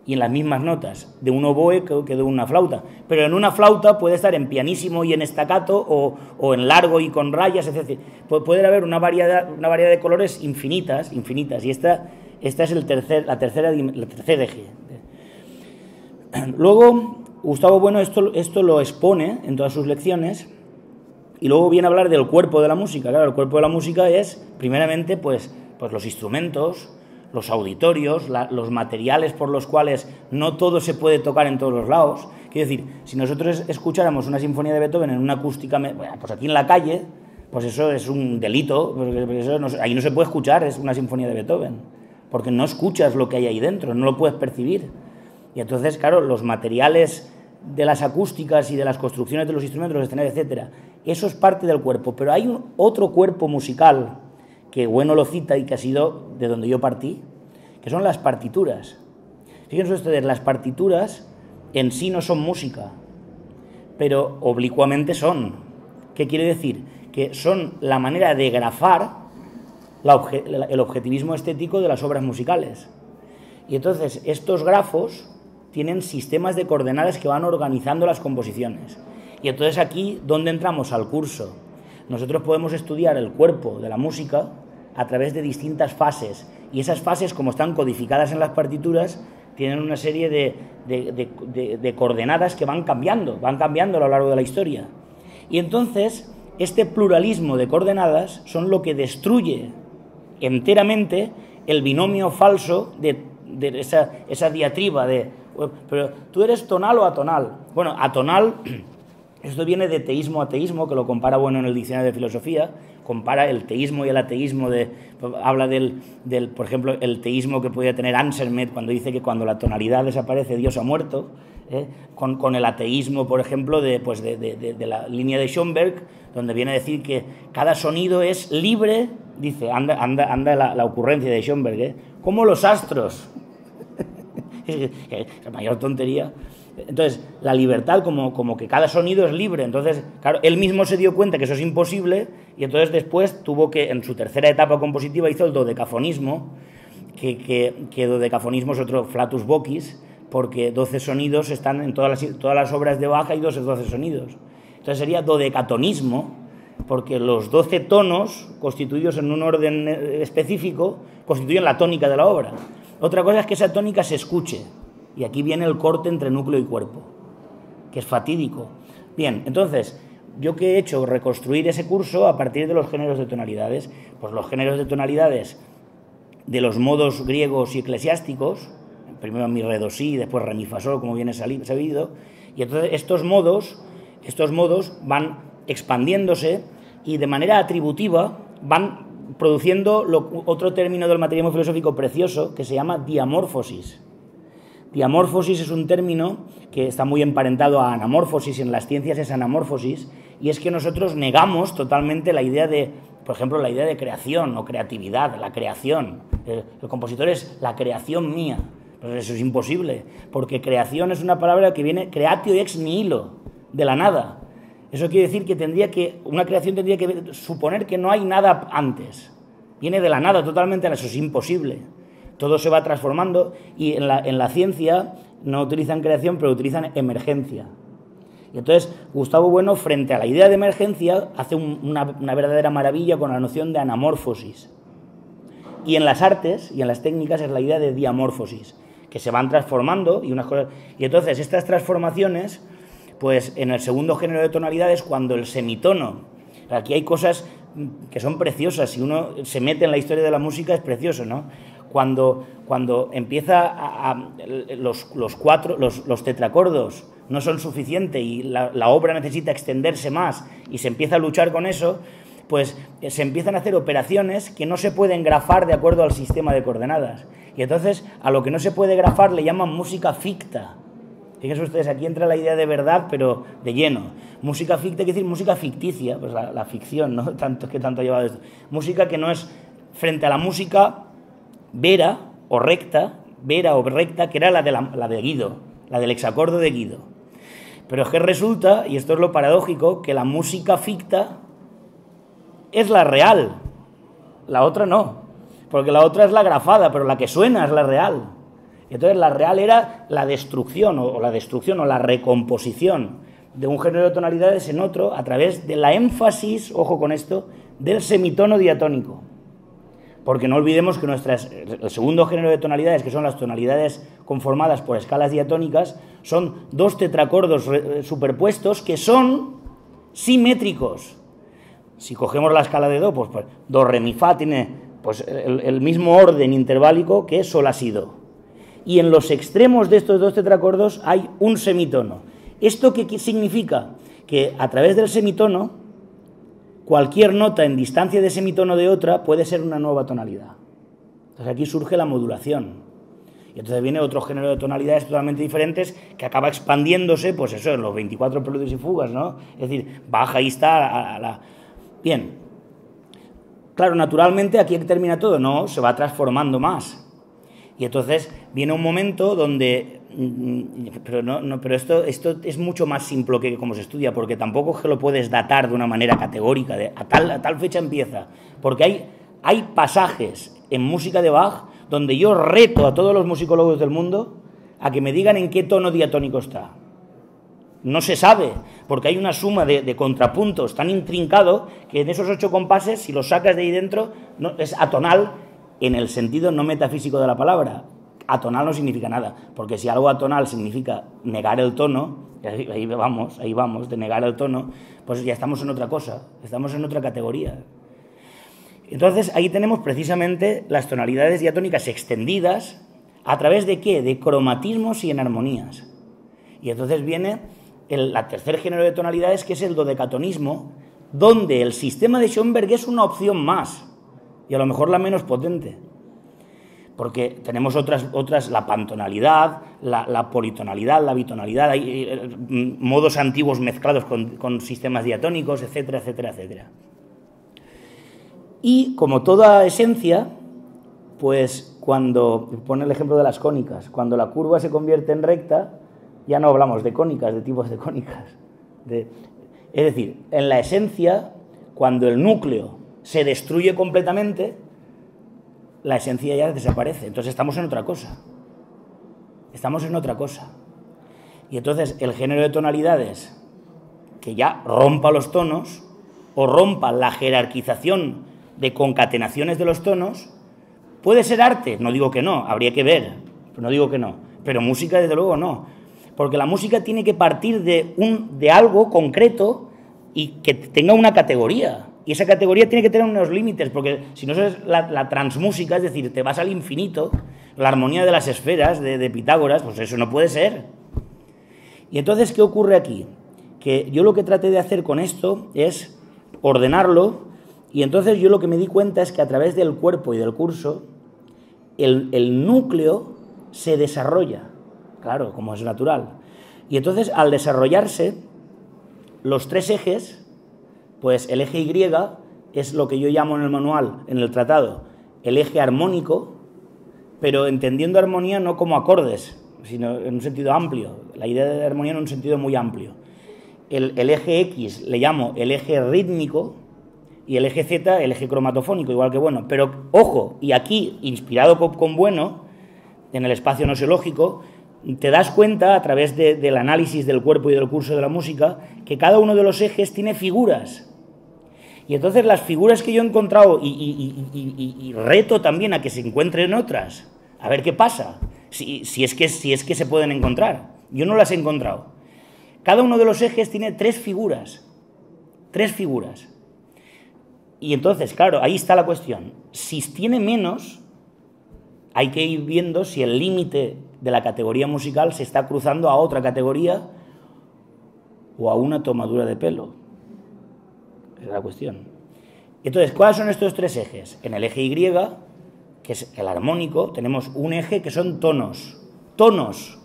y en las mismas notas de un oboe que de una flauta, pero en una flauta puede estar en pianísimo y en staccato o en largo y con rayas, etc. Puede haber una variedad de colores infinitas, y esta es el tercer eje. Luego, Gustavo Bueno esto lo expone en todas sus lecciones y luego viene a hablar del cuerpo de la música. Claro, el cuerpo de la música es, primeramente, pues los instrumentos, los auditorios, los materiales por los cuales no todo se puede tocar en todos los lados. Quiero decir, si nosotros escucháramos una sinfonía de Beethoven en una acústica, bueno, pues aquí en la calle, pues eso es un delito, porque ahí no se puede escuchar, es una sinfonía de Beethoven, porque no escuchas lo que hay ahí dentro, no lo puedes percibir. Y entonces, claro, los materiales de las acústicas y de las construcciones de los instrumentos, los escenarios, etcétera, eso es parte del cuerpo, pero hay otro cuerpo musical que Bueno lo cita y que ha sido de donde yo partí, que son las partituras. Fíjense ustedes, las partituras en sí no son música, pero oblicuamente son. ¿Qué quiere decir? Que son la manera de grafar el objetivismo estético de las obras musicales. Y entonces estos grafos tienen sistemas de coordenadas que van organizando las composiciones. Y entonces aquí, ¿dónde entramos al curso? Nosotros podemos estudiar el cuerpo de la música a través de distintas fases, y esas fases, como están codificadas en las partituras, tienen una serie de coordenadas que van cambiando a lo largo de la historia. Y entonces, este pluralismo de coordenadas son lo que destruye enteramente el binomio falso de esa diatriba de, pero tú eres tonal o atonal. Bueno, atonal, esto viene de teísmo-ateísmo, que lo compara Bueno en el diccionario de filosofía, compara el teísmo y el ateísmo, habla del, por ejemplo, el teísmo que podía tener Anselmet cuando dice que cuando la tonalidad desaparece Dios ha muerto, con el ateísmo, por ejemplo, de la línea de Schoenberg, donde viene a decir que cada sonido es libre, dice, anda la ocurrencia de Schoenberg, como los astros. La mayor tontería. Entonces, la libertad como que cada sonido es libre. Entonces, claro, él mismo se dio cuenta que eso es imposible y entonces después tuvo que, en su tercera etapa compositiva, hizo el dodecafonismo, que dodecafonismo es otro flatus vocis, porque 12 sonidos están en todas las obras de Bach, hay 12 sonidos. Entonces sería dodecatonismo, porque los 12 tonos, constituidos en un orden específico, constituyen la tónica de la obra. Otra cosa es que esa tónica se escuche. Y aquí viene el corte entre núcleo y cuerpo, que es fatídico. Bien, entonces, ¿yo qué he hecho? Reconstruir ese curso a partir de los géneros de tonalidades. Pues los géneros de tonalidades de los modos griegos y eclesiásticos, primero mi, re, do, si, después re, mi, fa, sol, como viene sabido, y entonces estos modos van expandiéndose y de manera atributiva van produciendo otro término del materialismo filosófico precioso que se llama diamorfosis. Diamorfosis es un término que está muy emparentado a anamorfosis, en las ciencias es anamorfosis, y es que nosotros negamos totalmente la idea de, por ejemplo, la idea de creación o creatividad, la creación. El compositor es la creación mía. Pues eso es imposible, porque creación es una palabra que viene creatio ex nihilo, de la nada. Eso quiere decir que una creación tendría que suponer que no hay nada antes. Viene de la nada totalmente, eso es imposible. Todo se va transformando y en la ciencia no utilizan creación, pero utilizan emergencia. Y entonces Gustavo Bueno, frente a la idea de emergencia, hace una verdadera maravilla con la noción de anamorfosis. Y en las artes y en las técnicas es la idea de diamorfosis, que se van transformando y unas cosas. Y entonces estas transformaciones, pues en el segundo género de tonalidades, cuando el semitono, aquí hay cosas que son preciosas. Si uno se mete en la historia de la música es precioso, ¿no? Cuando empieza los tetracordos no son suficientes y la obra necesita extenderse más y se empieza a luchar con eso, pues se empiezan a hacer operaciones que no se pueden grafar de acuerdo al sistema de coordenadas. Y entonces a lo que no se puede grafar le llaman música ficta. Fíjense ustedes, aquí entra la idea de verdad, pero de lleno. Música ficta quiere decir música ficticia, pues la ficción, ¿no? Que tanto ha llevado esto. Música que no es frente a la música vera o recta, que era la de Guido, la del hexacordo de Guido. Pero es que resulta, y esto es lo paradójico, que la música ficta es la real, la otra no, porque la otra es la grafada, pero la que suena es la real. Y entonces la real era la destrucción o la recomposición de un género de tonalidades en otro a través de la énfasis, ojo con esto, del semitono diatónico. Porque no olvidemos que el segundo género de tonalidades, que son las tonalidades conformadas por escalas diatónicas, son dos tetracordos superpuestos que son simétricos. Si cogemos la escala de do, pues do, re, mi, fa tiene pues, el mismo orden interválico que sol, la, si, do. Y en los extremos de estos dos tetracordos hay un semitono. ¿Esto qué significa? Que a través del semitono, cualquier nota en distancia de semitono de otra puede ser una nueva tonalidad. Entonces aquí surge la modulación. Y entonces viene otro género de tonalidades totalmente diferentes que acaba expandiéndose, pues eso, en los 24 preludios y fugas, ¿no? Es decir, baja y está Bien. Claro, naturalmente, ¿aquí termina todo? No, se va transformando más. Y entonces viene un momento donde... Pero esto es mucho más simple que como se estudia, porque tampoco es que lo puedes datar de una manera categórica, a tal fecha empieza. Porque hay pasajes en música de Bach donde yo reto a todos los musicólogos del mundo a que me digan en qué tono diatónico está. No se sabe, porque hay una suma de contrapuntos tan intrincado que en esos 8 compases, si los sacas de ahí dentro, no, es atonal en el sentido no metafísico de la palabra. Atonal no significa nada, porque si algo atonal significa negar el tono, ahí vamos, de negar el tono, pues ya estamos en otra cosa, estamos en otra categoría. Entonces ahí tenemos precisamente las tonalidades diatónicas extendidas, ¿a través de qué? De cromatismos y enarmonías. Y entonces viene el tercer género de tonalidades, que es el dodecatonismo, donde el sistema de Schoenberg es una opción más, y a lo mejor la menos potente. Porque tenemos otras la pantonalidad, la politonalidad, la bitonalidad, hay modos antiguos mezclados con sistemas diatónicos, etcétera, etcétera, etcétera. Y como toda esencia, pues cuando, pone el ejemplo de las cónicas, cuando la curva se convierte en recta, ya no hablamos de cónicas, de tipos de cónicas. Es decir, en la esencia, cuando el núcleo se destruye completamente, la esencia ya desaparece. Entonces estamos en otra cosa. Estamos en otra cosa. Y entonces el género de tonalidades que ya rompa los tonos o rompa la jerarquización de concatenaciones de los tonos, puede ser arte. No digo que no, habría que ver, pero no digo que no. Pero música, desde luego, no. Porque la música tiene que partir de algo concreto y que tenga una categoría. Y esa categoría tiene que tener unos límites, porque si no es la transmúsica, es decir, te vas al infinito, la armonía de las esferas de Pitágoras, pues eso no puede ser. Y entonces, ¿qué ocurre aquí? Que yo lo que traté de hacer con esto es ordenarlo, y entonces yo lo que me di cuenta es que a través del cuerpo y del curso, el núcleo se desarrolla, claro, como es natural. Y entonces, al desarrollarse, los 3 ejes, pues el eje Y es lo que yo llamo en el manual, en el tratado, el eje armónico, pero entendiendo armonía no como acordes, sino en un sentido amplio, la idea de armonía en un sentido muy amplio. El eje X le llamo el eje rítmico y el eje Z el eje cromatofónico, igual que Bueno. Pero, ojo, y aquí, inspirado con Bueno, en el espacio nosológico, te das cuenta, a través del análisis del cuerpo y del curso de la música, que cada uno de los ejes tiene figuras. Y entonces las figuras que yo he encontrado, y reto también a que se encuentren otras, a ver qué pasa, si es que se pueden encontrar. Yo no las he encontrado. Cada uno de los ejes tiene 3 figuras. 3 figuras. Y entonces, claro, ahí está la cuestión. Si tiene menos, hay que ir viendo si el límite de la categoría musical se está cruzando a otra categoría o a una tomadura de pelo. Esa es la cuestión. Entonces, ¿cuáles son estos tres ejes? En el eje Y, que es el armónico, tenemos un eje que son tonos. Tonos.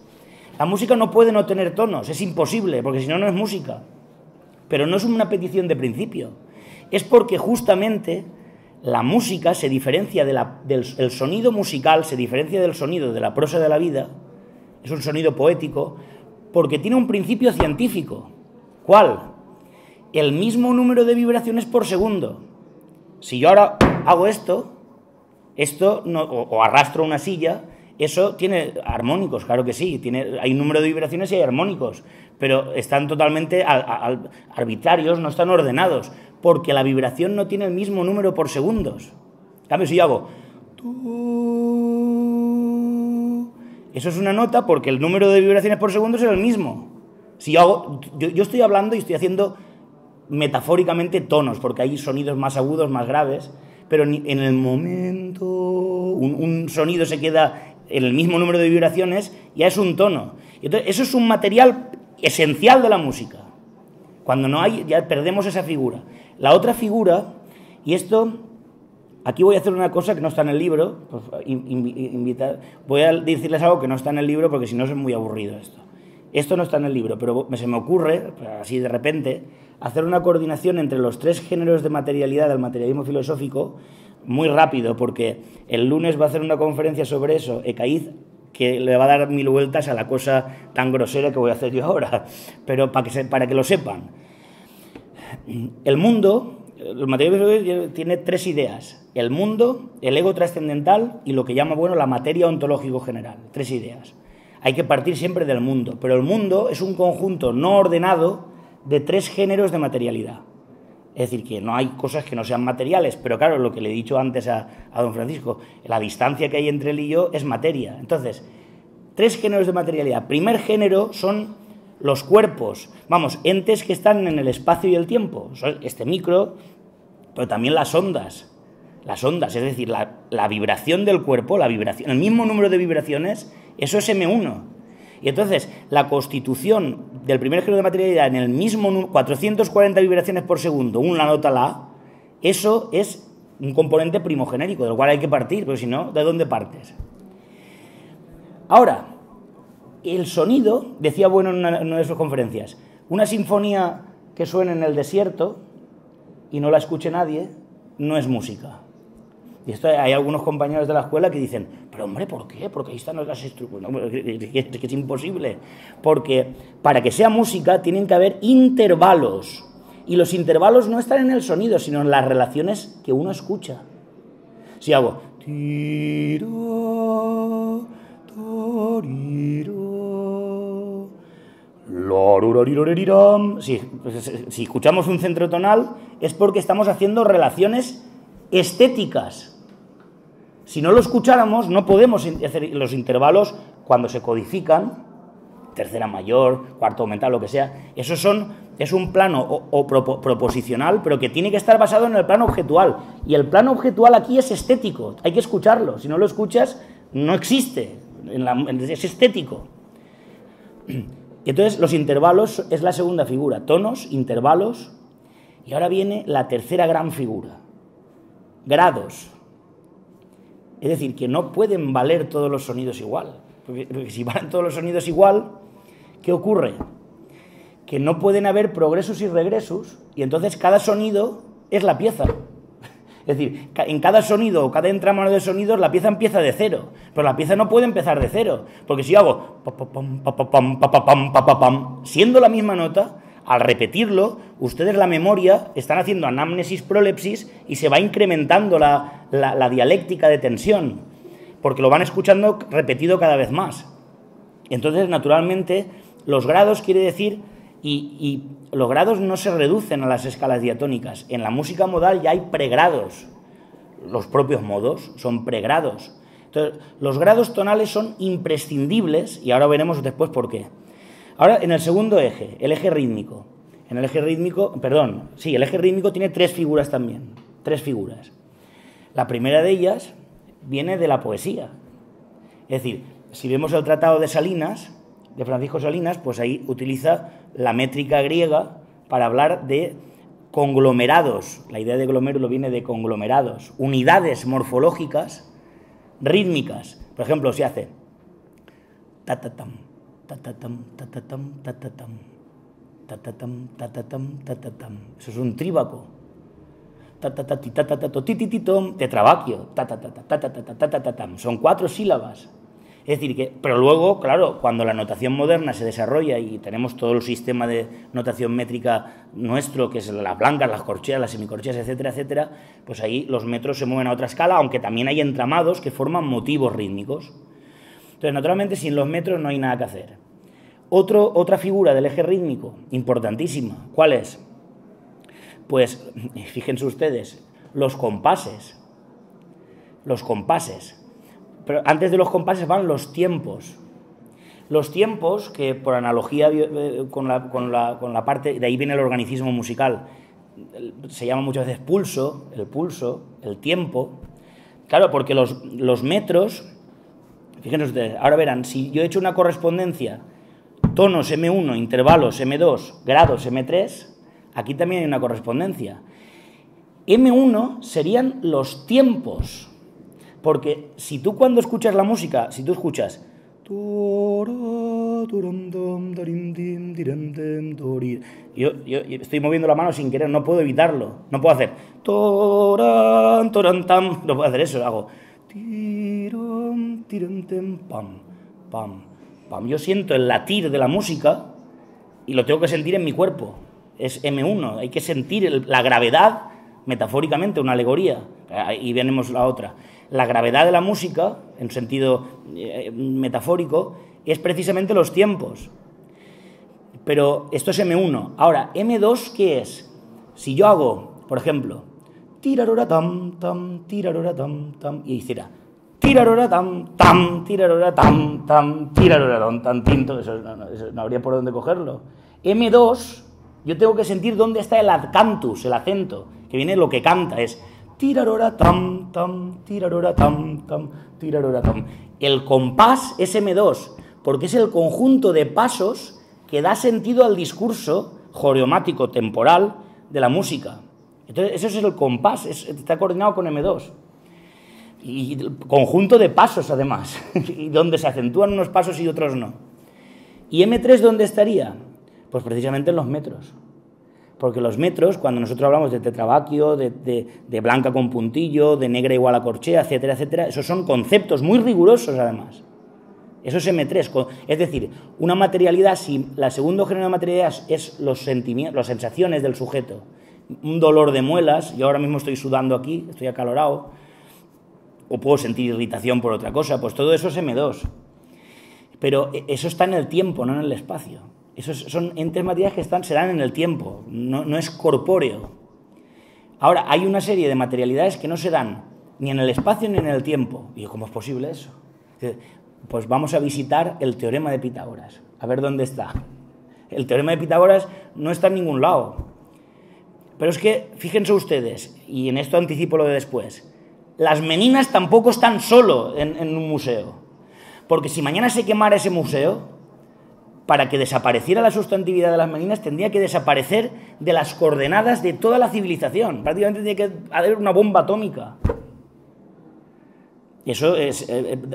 La música no puede no tener tonos, es imposible, porque si no, no es música. Pero no es una petición de principio. Es porque justamente la música se diferencia el sonido musical, se diferencia del sonido de la prosa de la vida, es un sonido poético, porque tiene un principio científico. ¿Cuál? El mismo número de vibraciones por segundo. Si yo ahora hago esto no, o arrastro una silla, eso tiene armónicos, claro que sí, hay un número de vibraciones y hay armónicos, pero están totalmente arbitrarios, no están ordenados, porque la vibración no tiene el mismo número por segundos. En cambio, si yo hago... Eso es una nota porque el número de vibraciones por segundo es el mismo. Si yo hago... Yo estoy hablando y estoy haciendo metafóricamente tonos, porque hay sonidos más agudos, más graves, pero en el momento un sonido se queda en el mismo número de vibraciones, ya es un tono. Entonces, eso es un material esencial de la música. Cuando no hay, ya perdemos esa figura. La otra figura, y esto, aquí voy a hacer una cosa que no está en el libro, voy a decirles algo que no está en el libro porque si no es muy aburrido esto. Esto no está en el libro, pero se me ocurre, así de repente, hacer una coordinación entre los tres géneros de materialidad del materialismo filosófico muy rápido, porque el lunes va a hacer una conferencia sobre eso, Ekaíz, que le va a dar 1000 vueltas a la cosa tan grosera que voy a hacer yo ahora, pero para que lo sepan. El mundo, el materialismo filosófico tiene tres ideas: el mundo, el ego trascendental y lo que llama, la materia ontológico general. Tres ideas. Hay que partir siempre del mundo, pero el mundo es un conjunto no ordenado de tres géneros de materialidad. Es decir, que no hay cosas que no sean materiales, pero claro, lo que le he dicho antes a don Francisco, la distancia que hay entre él y yo es materia. Entonces, tres géneros de materialidad. Primer género son los cuerpos, entes que están en el espacio y el tiempo. Este micro, pero también las ondas, es decir, la vibración del cuerpo, el mismo número de vibraciones, eso es M1. Y entonces, la constitución del primer género de materialidad en el mismo 440 vibraciones por segundo, una nota la, eso es un componente primogenérico, del cual hay que partir, porque si no, ¿de dónde partes? Ahora, el sonido, decía en una de sus conferencias, una sinfonía que suene en el desierto y no la escuche nadie, no es música. Y esto hay algunos compañeros de la escuela que dicen, pero hombre, ¿por qué? Porque ahí están las estructuras. No, es que es imposible. Porque para que sea música tienen que haber intervalos. Y los intervalos no están en el sonido, sino en las relaciones que uno escucha. Si hago... Si escuchamos un centro tonal es porque estamos haciendo relaciones estéticas. Si no lo escucháramos, no podemos hacer los intervalos cuando se codifican, tercera mayor, cuarto aumental, lo que sea. Eso es un plano proposicional, pero que tiene que estar basado en el plano objetual. Y el plano objetual aquí es estético, hay que escucharlo. Si no lo escuchas, no existe, es estético. Y entonces los intervalos es la segunda figura, tonos, intervalos, y ahora viene la tercera gran figura, grados. Es decir, que no pueden valer todos los sonidos igual. Porque si valen todos los sonidos igual, ¿qué ocurre? Que no pueden haber progresos y regresos, y entonces cada sonido es la pieza. Es decir, en cada sonido o cada entramado de sonidos la pieza empieza de cero, pero la pieza no puede empezar de cero, porque si yo hago siendo la misma nota, al repetirlo, ustedes la memoria están haciendo anamnesis, prolepsis y se va incrementando la dialéctica de tensión, porque lo van escuchando repetido cada vez más. Entonces, naturalmente, los grados quiere decir, y los grados no se reducen a las escalas diatónicas. En la música modal ya hay pregrados. Los propios modos son pregrados. Entonces, los grados tonales son imprescindibles, y ahora veremos después por qué. Ahora, en el segundo eje, el eje rítmico. El eje rítmico tiene tres figuras también. 3 figuras. La primera de ellas viene de la poesía. Es decir, si vemos el Tratado de Salinas, de Francisco Salinas, pues ahí utiliza la métrica griega para hablar de conglomerados. La idea de glomero viene de conglomerados, unidades morfológicas rítmicas. Por ejemplo, se hace tatatam, tatatam, tatatam, tatatam, tatatam, tatatam, tatatam. Eso es un tríbaco. Tetrabaquio. Son 4 sílabas. Es decir, que, pero luego, claro, cuando la notación moderna se desarrolla y tenemos todo el sistema de notación métrica nuestro, que es las blancas, las corcheas, las semicorcheas, etcétera, etcétera, pues ahí los metros se mueven a otra escala, aunque también hay entramados que forman motivos rítmicos. Entonces, naturalmente, sin los metros no hay nada que hacer. Otra figura del eje rítmico, importantísima, ¿cuál es? Pues, fíjense ustedes, los compases. Los compases. Pero antes de los compases van los tiempos. Los tiempos, que por analogía con la parte, de ahí viene el organicismo musical, se llama muchas veces pulso, el tiempo. Claro, porque los metros, fíjense ustedes, ahora verán, si yo he hecho una correspondencia, tonos M1, intervalos M2, grados M3, aquí también hay una correspondencia. M1 serían los tiempos. Porque si tú cuando escuchas la música, si tú escuchas... Yo estoy moviendo la mano sin querer, no puedo evitarlo. No puedo hacer... No puedo hacer eso, hago... Yo siento el latir de la música y lo tengo que sentir en mi cuerpo. Es M1, hay que sentir la gravedad, metafóricamente, una alegoría. Y venimos la otra. La gravedad de la música, en sentido metafórico, es precisamente los tiempos. Pero esto es M1. Ahora, M2, ¿qué es? Si yo hago, por ejemplo, tirarora tam tam, tirarora tam tam, y hiciera tirarora tam tam, tirarora tam tam, tirarora tam tam, eso no habría por dónde cogerlo. M2, yo tengo que sentir dónde está el accantus, el acento, que viene lo que canta, es tirarora tam tam, tirarora tam tam, tirarora tam. El compás es M2, porque es el conjunto de pasos que da sentido al discurso joreomático temporal de la música. Entonces, eso es el compás, está coordinado con M2. Y conjunto de pasos, además, y donde se acentúan unos pasos y otros no. ¿Y M3 dónde estaría? Pues precisamente en los metros. Porque los metros, cuando nosotros hablamos de tetrabaquio, de blanca con puntillo, de negra igual a corchea, etcétera, etcétera, esos son conceptos muy rigurosos, además. Eso es M3. Es decir, una materialidad, si la segundo género de materialidad es los sentimientos, las sensaciones del sujeto, un dolor de muelas, yo ahora mismo estoy sudando aquí, estoy acalorado, o puedo sentir irritación por otra cosa, pues todo eso es M2. Pero eso está en el tiempo, no en el espacio. Esos son entes materiales que se dan en el tiempo, no es corpóreo. Ahora, hay una serie de materialidades que no se dan ni en el espacio ni en el tiempo. Y ¿cómo es posible eso? Pues vamos a visitar el teorema de Pitágoras, a ver dónde está. El teorema de Pitágoras no está en ningún lado. Pero es que, fíjense ustedes, y en esto anticipo lo de después, las meninas tampoco están solo en un museo. Porque si mañana se quemara ese museo, para que desapareciera la sustantividad de las meninas, tendría que desaparecer de las coordenadas de toda la civilización. Prácticamente tendría que haber una bomba atómica. Eso es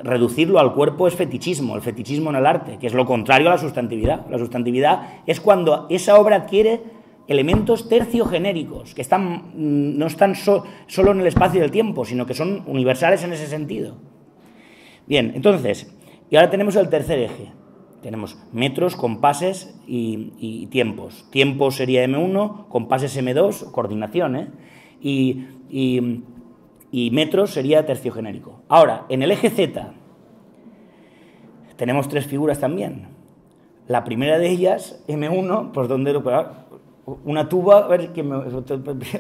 reducirlo al cuerpo, es fetichismo, el fetichismo en el arte, que es lo contrario a la sustantividad. La sustantividad es cuando esa obra adquiere elementos terciogenéricos, que no están solo en el espacio y el tiempo, sino que son universales en ese sentido. Bien, entonces, y ahora tenemos el tercer eje. Tenemos metros, compases y tiempos. Tiempo sería M1, compases M2, coordinación, y metros sería terciogenérico. Ahora, en el eje Z tenemos 3 figuras también. La primera de ellas, M1, pues donde una tuba,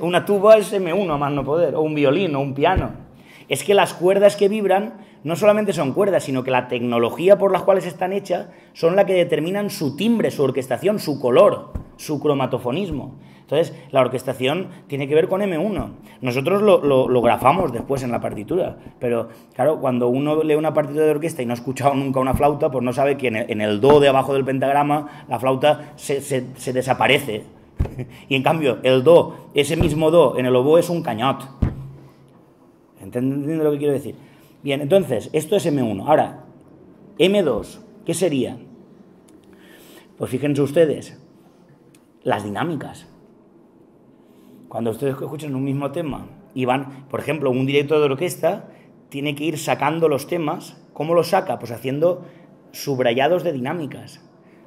una tuba es M1 a más no poder, o un violín o un piano. Es que las cuerdas que vibran no solamente son cuerdas, sino que la tecnología por las cuales están hechas son las que determinan su timbre, su orquestación, su color, su cromatofonismo. Entonces, la orquestación tiene que ver con M1. Nosotros lo grafamos después en la partitura, pero claro, cuando uno lee una partitura de orquesta y no ha escuchado nunca una flauta, pues no sabe que en el do de abajo del pentagrama la flauta se desaparece. Y en cambio, el do, ese mismo do, en el oboe es un cañot. ¿Entienden lo que quiero decir? Bien, entonces, esto es M1. Ahora, M2, ¿qué sería? Pues fíjense ustedes, las dinámicas. Cuando ustedes escuchan un mismo tema y van, por ejemplo, un director de orquesta tiene que ir sacando los temas. ¿Cómo los saca? Pues haciendo subrayados de dinámicas.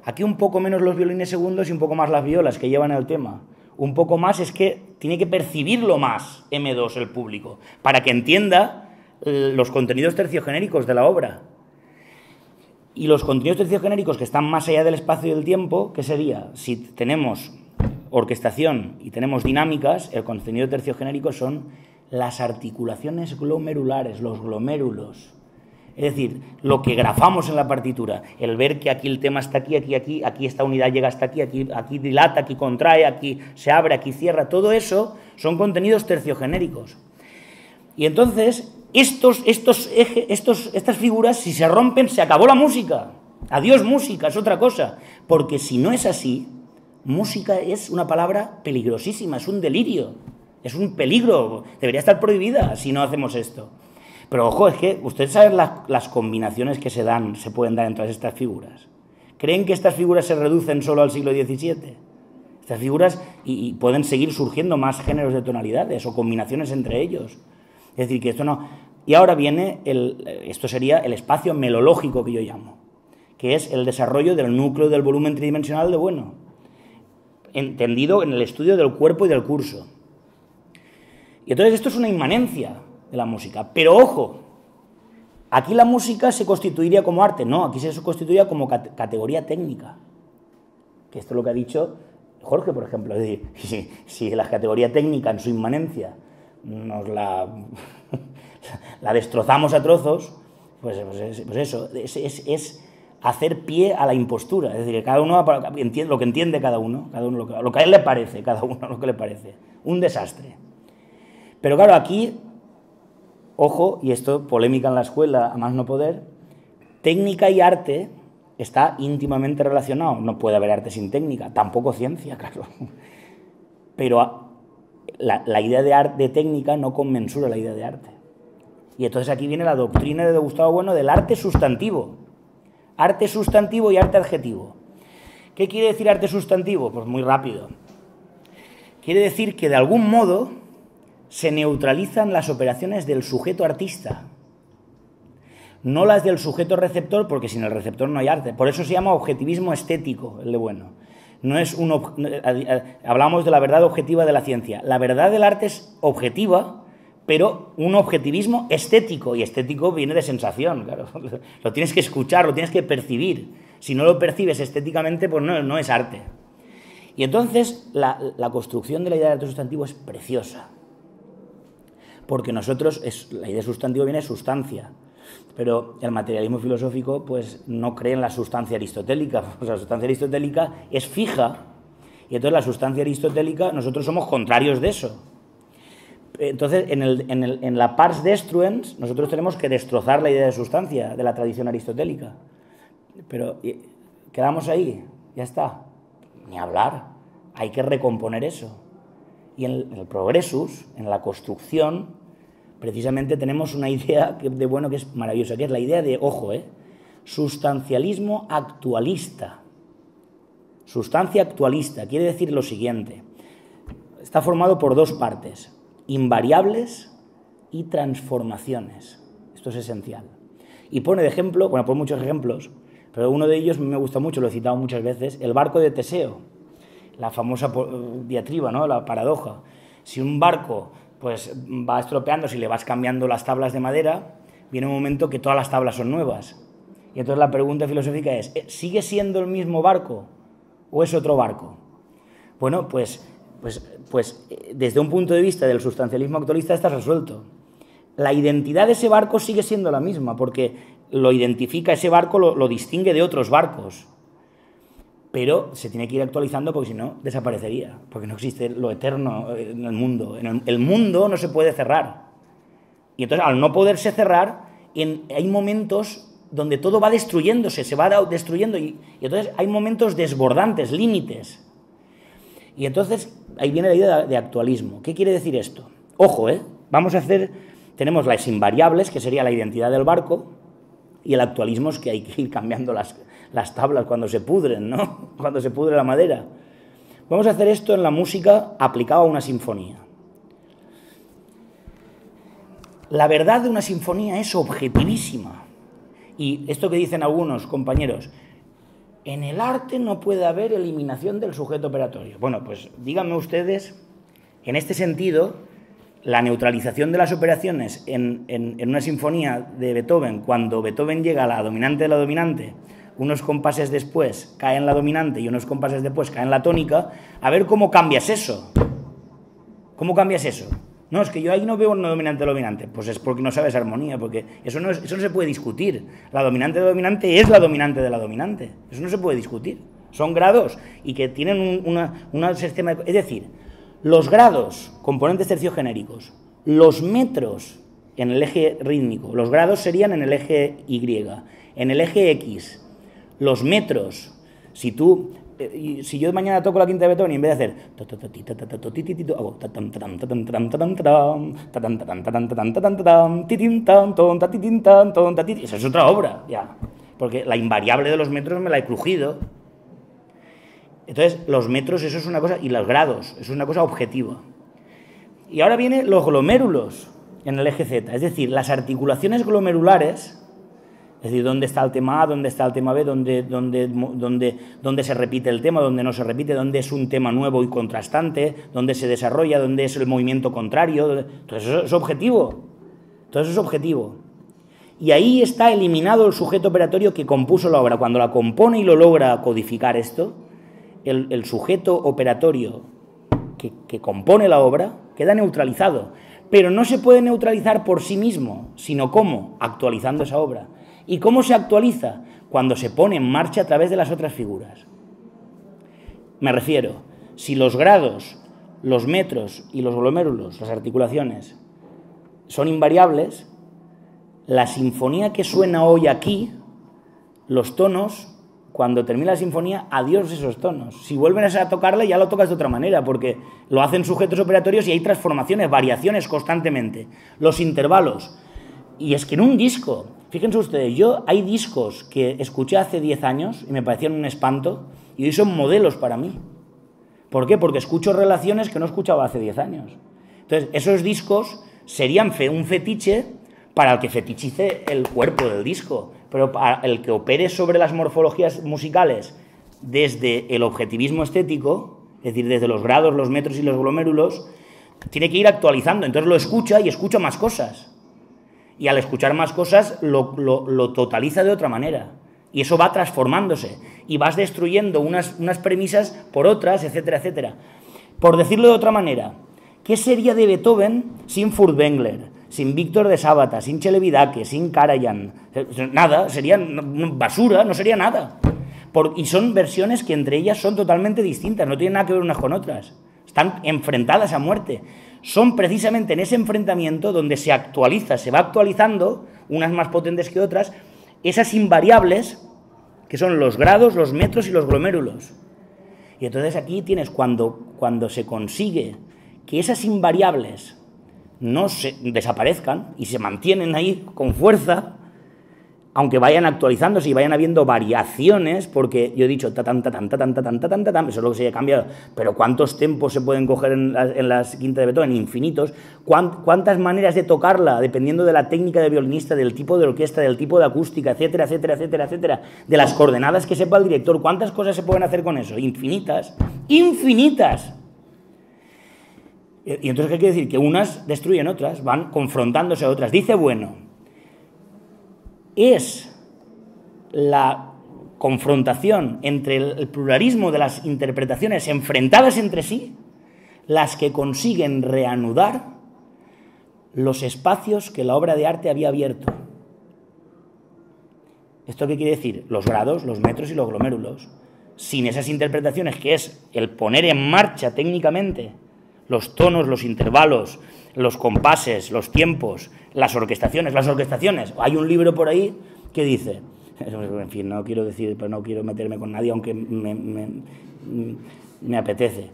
Aquí un poco menos los violines segundos y un poco más las violas que llevan el tema. Un poco más es que tiene que percibirlo más M2 el público, para que entienda los contenidos terciogenéricos de la obra. Y los contenidos terciogenéricos que están más allá del espacio y del tiempo, ¿qué sería? Si tenemos orquestación y tenemos dinámicas, el contenido terciogenérico son las articulaciones glomerulares, los glomérulos. Es decir, lo que grafamos en la partitura, el ver que aquí el tema está aquí, aquí esta unidad llega hasta aquí dilata, aquí contrae, aquí se abre, aquí cierra, todo eso son contenidos terciogenéricos. Y entonces, estas figuras, si se rompen, se acabó la música. Adiós música, es otra cosa. Porque si no es así, música es una palabra peligrosísima, es un delirio, es un peligro, debería estar prohibida si no hacemos esto. Pero ojo, es que ustedes saben las combinaciones que se pueden dar entre estas figuras. ¿Creen que estas figuras se reducen solo al siglo XVII? Estas figuras, y pueden seguir surgiendo más géneros de tonalidades o combinaciones entre ellos. Es decir, que esto no... Y ahora viene, esto sería el espacio melológico que yo llamo, que es el desarrollo del núcleo del volumen tridimensional de Bueno, entendido en el estudio del cuerpo y del curso. Y entonces esto es una inmanencia de la música. Pero ojo, aquí la música se constituiría como arte. No, aquí se constituiría como categoría técnica. Que esto es lo que ha dicho Jorge, por ejemplo. Es decir, si la categoría técnica en su inmanencia nos la destrozamos a trozos, pues eso, es hacer pie a la impostura. Es decir, que cada uno entiende lo que entiende cada uno lo que a él le parece, cada uno lo que le parece. Un desastre. Pero claro, aquí, ojo, y esto polémica en la escuela, a más no poder, técnica y arte está íntimamente relacionado. No puede haber arte sin técnica, tampoco ciencia, claro. Pero la idea de técnica no conmensura la idea de arte. Y entonces aquí viene la doctrina de Gustavo Bueno del arte sustantivo. Arte sustantivo y arte adjetivo. ¿Qué quiere decir arte sustantivo? Pues muy rápido. Quiere decir que de algún modo se neutralizan las operaciones del sujeto artista, no las del sujeto receptor, porque sin el receptor no hay arte. Por eso se llama objetivismo estético, el de Bueno. No es hablamos de la verdad objetiva de la ciencia. La verdad del arte es objetiva, pero un objetivismo estético, y estético viene de sensación, claro. Lo tienes que escuchar, lo tienes que percibir. Si no lo percibes estéticamente, pues no es arte. Y entonces la construcción de la idea de arte sustantivo es preciosa. Porque nosotros, la idea de sustantivo viene de sustancia, pero el materialismo filosófico pues no cree en la sustancia aristotélica. O sea, la sustancia aristotélica es fija, y entonces la sustancia aristotélica, nosotros somos contrarios de eso. Entonces, en la pars destruens, nosotros tenemos que destrozar la idea de sustancia de la tradición aristotélica. Pero quedamos ahí, ya está. Ni hablar, hay que recomponer eso. Y en el progressus, en la construcción, precisamente tenemos una idea de Bueno que es maravillosa, que es la idea de, ojo, sustancialismo actualista. Sustancia actualista quiere decir lo siguiente. Está formado por dos partes, invariables y transformaciones. Esto es esencial. Y pone de ejemplo, bueno, pone muchos ejemplos, pero uno de ellos me gusta mucho, lo he citado muchas veces, el barco de Teseo. La famosa diatriba, ¿no? La paradoja. Si un barco pues va estropeando, si le vas cambiando las tablas de madera, viene un momento que todas las tablas son nuevas. Y entonces la pregunta filosófica es, ¿sigue siendo el mismo barco o es otro barco? Bueno, pues desde un punto de vista del sustancialismo actualista está resuelto. La identidad de ese barco sigue siendo la misma, porque lo identifica, ese barco lo distingue de otros barcos. pero se tiene que ir actualizando porque si no desaparecería, porque no existe lo eterno en el mundo. El mundo no se puede cerrar. Y entonces, al no poderse cerrar, hay momentos donde todo va destruyéndose, se va destruyendo, y entonces hay momentos desbordantes, límites. Y entonces ahí viene la idea de actualismo. ¿Qué quiere decir esto? Ojo, tenemos las invariables, que sería la identidad del barco, y el actualismo es que hay que ir cambiando las tablas cuando se pudren, ¿no? Cuando se pudre la madera. Vamos a hacer esto en la música aplicado a una sinfonía. La verdad de una sinfonía es objetivísima. Y esto que dicen algunos compañeros, en el arte no puede haber eliminación del sujeto operatorio. Bueno, pues díganme ustedes, en este sentido, la neutralización de las operaciones en una sinfonía de Beethoven, cuando Beethoven llega a la dominante de la dominante, unos compases después cae en la dominante y unos compases después cae en la tónica, a ver cómo cambias eso. ¿Cómo cambias eso? No, es que yo ahí no veo una dominante dominante. Pues es porque no sabes armonía, porque eso no se puede discutir. La dominante de dominante es la dominante de la dominante. Eso no se puede discutir. Son grados y que tienen un sistema... Es decir, los grados, componentes terciogenéricos, los metros en el eje rítmico, los grados serían en el eje Y, en el eje X, los metros, si yo mañana toco la quinta de Beethoven y en vez de hacer hago esa es otra obra, ya, porque la invariable de los metros me la he crujido. Entonces, los metros, eso es una cosa, y los grados, eso es una cosa objetiva. Y ahora vienen los glomérulos en el eje Z, es decir, las articulaciones glomerulares, es decir, dónde está el tema A, dónde está el tema B, dónde se repite el tema, dónde no se repite, dónde es un tema nuevo y contrastante, dónde se desarrolla, dónde es el movimiento contrario, todo eso es objetivo. Todo eso es objetivo. Y ahí está eliminado el sujeto operatorio que compuso la obra. Cuando la compone y lo logra codificar esto, el sujeto operatorio que compone la obra queda neutralizado, pero no se puede neutralizar por sí mismo, sino ¿cómo? Actualizando esa obra. ¿Y cómo se actualiza? Cuando se pone en marcha a través de las otras figuras. Me refiero, si los grados, los metros y los glomérulos, las articulaciones, son invariables, la sinfonía que suena hoy aquí, los tonos, cuando termina la sinfonía, adiós esos tonos. Si vuelven a tocarla, ya lo tocas de otra manera, porque lo hacen sujetos operatorios y hay transformaciones, variaciones constantemente. Los intervalos. Y es que en un disco, fíjense ustedes, hay discos que escuché hace 10 años y me parecían un espanto, y hoy son modelos para mí. ¿Por qué? Porque escucho relaciones que no escuchaba hace 10 años. Entonces, esos discos serían un fetiche para el que fetichice el cuerpo del disco, pero para el que opere sobre las morfologías musicales desde el objetivismo estético, es decir, desde los grados, los metros y los glomérulos, tiene que ir actualizando. Entonces lo escucha y escucha más cosas. Y al escuchar más cosas lo totaliza de otra manera. Y eso va transformándose. Y vas destruyendo unas premisas por otras, etcétera, etcétera. Por decirlo de otra manera, ¿qué sería de Beethoven sin Furtwängler, sin Víctor de Sábata, sin Celebidache, sin Karajan? Nada, sería basura, no sería nada. Y son versiones que entre ellas son totalmente distintas, no tienen nada que ver unas con otras. Están enfrentadas a muerte. Son precisamente en ese enfrentamiento donde se actualiza, se va actualizando, unas más potentes que otras, esas invariables que son los grados, los metros y los glomérulos. Y entonces aquí tienes cuando se consigue que esas invariables no desaparezcan y se mantienen ahí con fuerza, aunque vayan actualizándose y vayan habiendo variaciones, porque yo he dicho tatam, tatam, tatam, tatam, tatam, tatam, eso es lo que se ha cambiado, pero ¿cuántos tempos se pueden coger en las quinta de Beethoven? Infinitos. ¿Cuántas maneras de tocarla, dependiendo de la técnica de violinista, del tipo de orquesta, del tipo de acústica, etcétera, etcétera, etcétera, etcétera, de las coordenadas que sepa el director? ¿Cuántas cosas se pueden hacer con eso? Infinitas. ¡Infinitas! Y entonces, ¿qué quiere decir? Que unas destruyen otras, van confrontándose a otras. Dice, bueno, es la confrontación entre el pluralismo de las interpretaciones enfrentadas entre sí las que consiguen reanudar los espacios que la obra de arte había abierto. ¿Esto qué quiere decir? Los grados, los metros y los glomérulos. sin esas interpretaciones, que es el poner en marcha técnicamente los tonos, los intervalos, los compases, los tiempos, las orquestaciones. Hay un libro por ahí que dice, en fin, no quiero decir, pero no quiero meterme con nadie, aunque me apetece.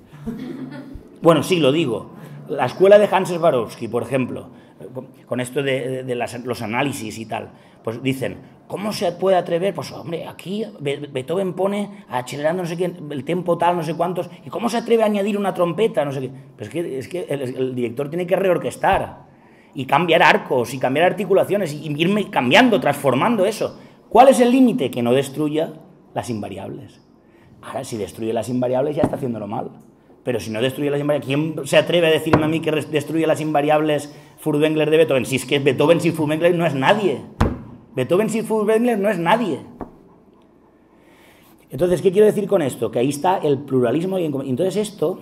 Bueno, sí, lo digo. La escuela de Hans Swarovski, por ejemplo, con esto de los análisis y tal, pues dicen, ¿cómo se puede atrever? Pues hombre, aquí Beethoven pone acelerando no sé qué, el tempo tal, no sé cuántos, ¿y cómo se atreve a añadir una trompeta? No sé qué. Pues es que el director tiene que reorquestar y cambiar arcos y cambiar articulaciones y irme cambiando, transformando eso. ¿Cuál es el límite? Que no destruya las invariables. Ahora, si destruye las invariables ya está haciéndolo mal. Pero si no destruye las invariables, ¿quién se atreve a decirme a mí que destruye las invariables Furtwängler de Beethoven? Si es que Beethoven sin Furtwängler no es nadie. Beethoven sin Furtwängler no es nadie. Entonces, ¿qué quiero decir con esto? Que ahí está el pluralismo. Entonces esto,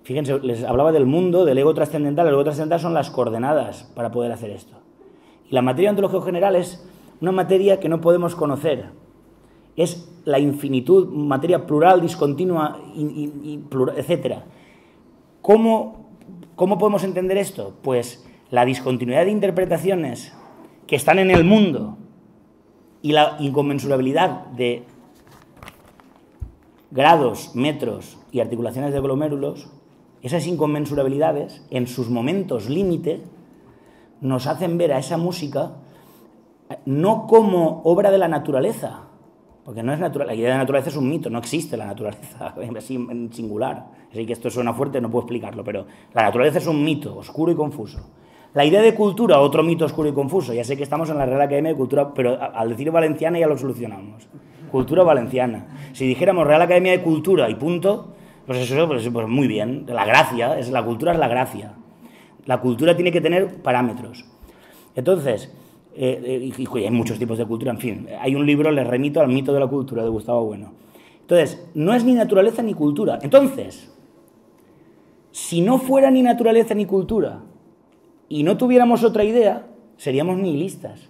fíjense, les hablaba del mundo, del ego trascendental. El ego trascendental son las coordenadas para poder hacer esto. Y la materia ontológico general es una materia que no podemos conocer. Es la infinitud, materia plural, discontinua, etc. ¿Cómo podemos entender esto? Pues la discontinuidad de interpretaciones que están en el mundo y la inconmensurabilidad de grados, metros y articulaciones de glomérulos, esas inconmensurabilidades, en sus momentos límite, nos hacen ver a esa música no como obra de la naturaleza, porque no es natural, la idea de la naturaleza es un mito, no existe la naturaleza, así en singular. Así que esto suena fuerte, no puedo explicarlo, pero la naturaleza es un mito, oscuro y confuso. La idea de cultura, otro mito oscuro y confuso. Ya sé que estamos en la Real Academia de Cultura, pero al decir valenciana ya lo solucionamos. Cultura valenciana. Si dijéramos Real Academia de Cultura y punto, pues eso, pues muy bien. La gracia, la cultura es la gracia. La cultura tiene que tener parámetros. Entonces, y hay muchos tipos de cultura, en fin. Hay un libro, les remito al mito de la cultura, de Gustavo Bueno. Entonces, no es ni naturaleza ni cultura. Entonces, si no fuera ni naturaleza ni cultura y no tuviéramos otra idea, seríamos nihilistas.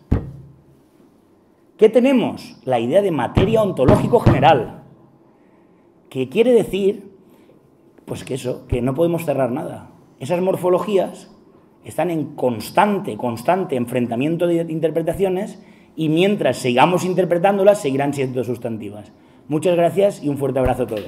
¿Qué tenemos? La idea de materia ontológico general, que quiere decir, pues que eso, que no podemos cerrar nada. Esas morfologías están en constante enfrentamiento de interpretaciones y mientras sigamos interpretándolas seguirán siendo sustantivas. Muchas gracias y un fuerte abrazo a todos.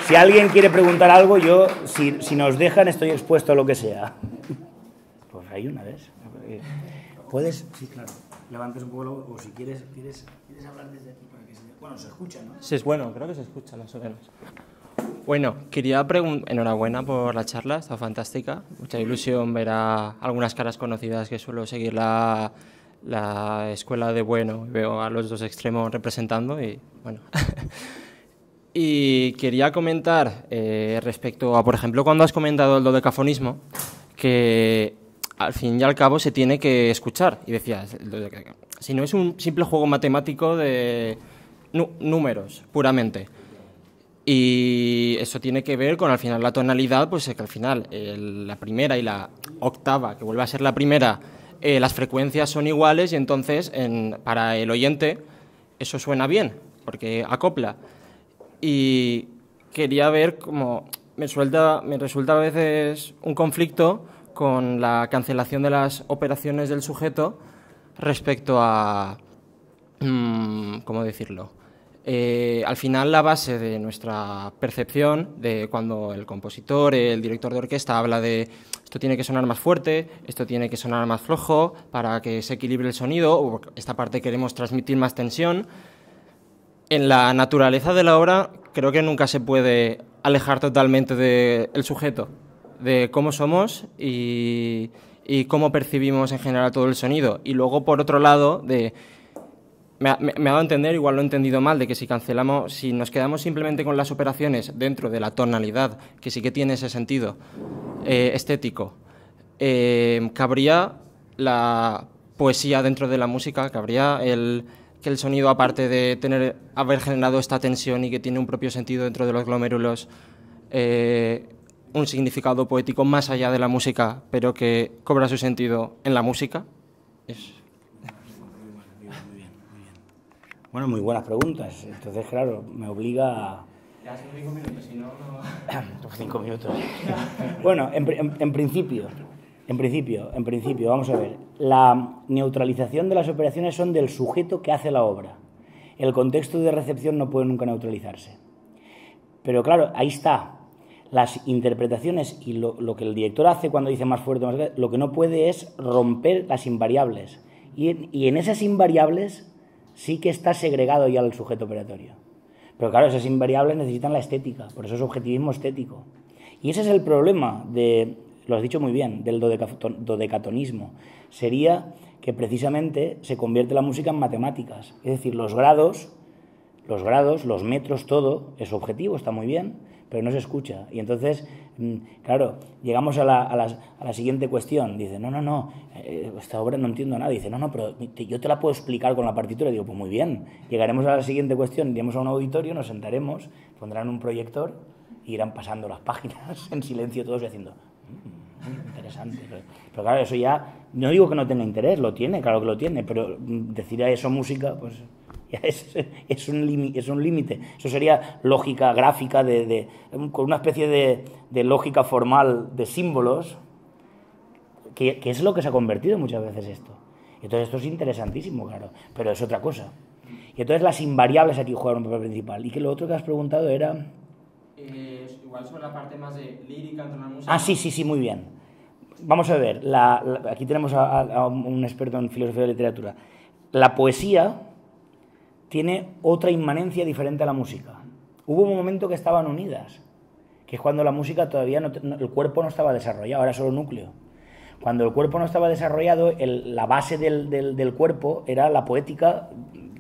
Si alguien quiere preguntar algo, yo, si nos dejan, estoy expuesto a lo que sea. Pues hay una vez. ¿Puedes? Sí, claro. Levantes un poco la voz, o si quieres hablar desde aquí para que se... Bueno, se escucha, ¿no? Sí, es bueno, creo que se escucha más o menos. Bueno, quería preguntar... Enhorabuena por la charla, está fantástica. Mucha ilusión ver a algunas caras conocidas que suelo seguir la escuela de Bueno. Veo a los dos extremos representando y, bueno... Y quería comentar respecto a, por ejemplo, cuando has comentado el dodecafonismo, que al fin y al cabo se tiene que escuchar. Y decías, si no es un simple juego matemático de números, puramente. Y eso tiene que ver con, al final, la tonalidad, pues que al final la primera y la octava, que vuelve a ser la primera, las frecuencias son iguales y entonces para el oyente eso suena bien, porque acopla. Y quería ver cómo me resulta a veces un conflicto con la cancelación de las operaciones del sujeto respecto a... ¿cómo decirlo? Al final, la base de nuestra percepción, de cuando el compositor, el director de orquesta habla de esto tiene que sonar más fuerte, esto tiene que sonar más flojo para que se equilibre el sonido, o esta parte queremos transmitir más tensión. En la naturaleza de la obra creo que nunca se puede alejar totalmente del sujeto, de cómo somos y cómo percibimos en general todo el sonido. Y luego, por otro lado, me ha dado a entender, igual lo he entendido mal, de que si nos quedamos simplemente con las operaciones dentro de la tonalidad, que sí que tiene ese sentido estético, cabría la poesía dentro de la música, cabría que el sonido, aparte de haber generado esta tensión y que tiene un propio sentido dentro de los glomérulos, un significado poético más allá de la música, pero que cobra su sentido en la música? Bueno, muy buenas preguntas. Entonces, claro, me obliga a... Ya son 5 minutos, si no... 5 minutos. Bueno, en principio, vamos a ver. La neutralización de las operaciones son del sujeto que hace la obra. El contexto de recepción no puede nunca neutralizarse. Pero claro, ahí está. Las interpretaciones y lo que el director hace cuando dice más fuerte, más grave, lo que no puede es romper las invariables. Y en esas invariables sí que está segregado ya el sujeto operatorio. Pero claro, esas invariables necesitan la estética, por eso es objetivismo estético. Y ese es el problema lo has dicho muy bien, del dodecatonismo. Sería que precisamente se convierte la música en matemáticas. Es decir, los grados, los metros, todo es objetivo, está muy bien, pero no se escucha. Y entonces, claro, llegamos a la siguiente cuestión. Dice, no, esta obra no entiendo nada. Dice, no, pero yo te la puedo explicar con la partitura. Digo, pues muy bien. Llegaremos a la siguiente cuestión, iremos a un auditorio, nos sentaremos, pondrán un proyector y irán pasando las páginas en silencio todos y haciendo, interesante. Pero claro, eso ya, no digo que no tenga interés, lo tiene, claro que lo tiene, pero decir a eso música, pues... ya es un límite. Eso sería lógica gráfica con una especie de lógica formal de símbolos, que es lo que se ha convertido muchas veces esto. Entonces esto es interesantísimo, claro, pero es otra cosa. Y entonces las invariables aquí juegan un papel principal. Y que lo otro que has preguntado era... igual sobre la parte más de lírica entre la música. Ah, sí, muy bien. Vamos a ver, aquí tenemos a un experto en filosofía de literatura. La poesía tiene otra inmanencia diferente a la música. Hubo un momento que estaban unidas, que es cuando la música todavía el cuerpo no estaba desarrollado, era solo núcleo. Cuando el cuerpo no estaba desarrollado, la base del cuerpo era la poética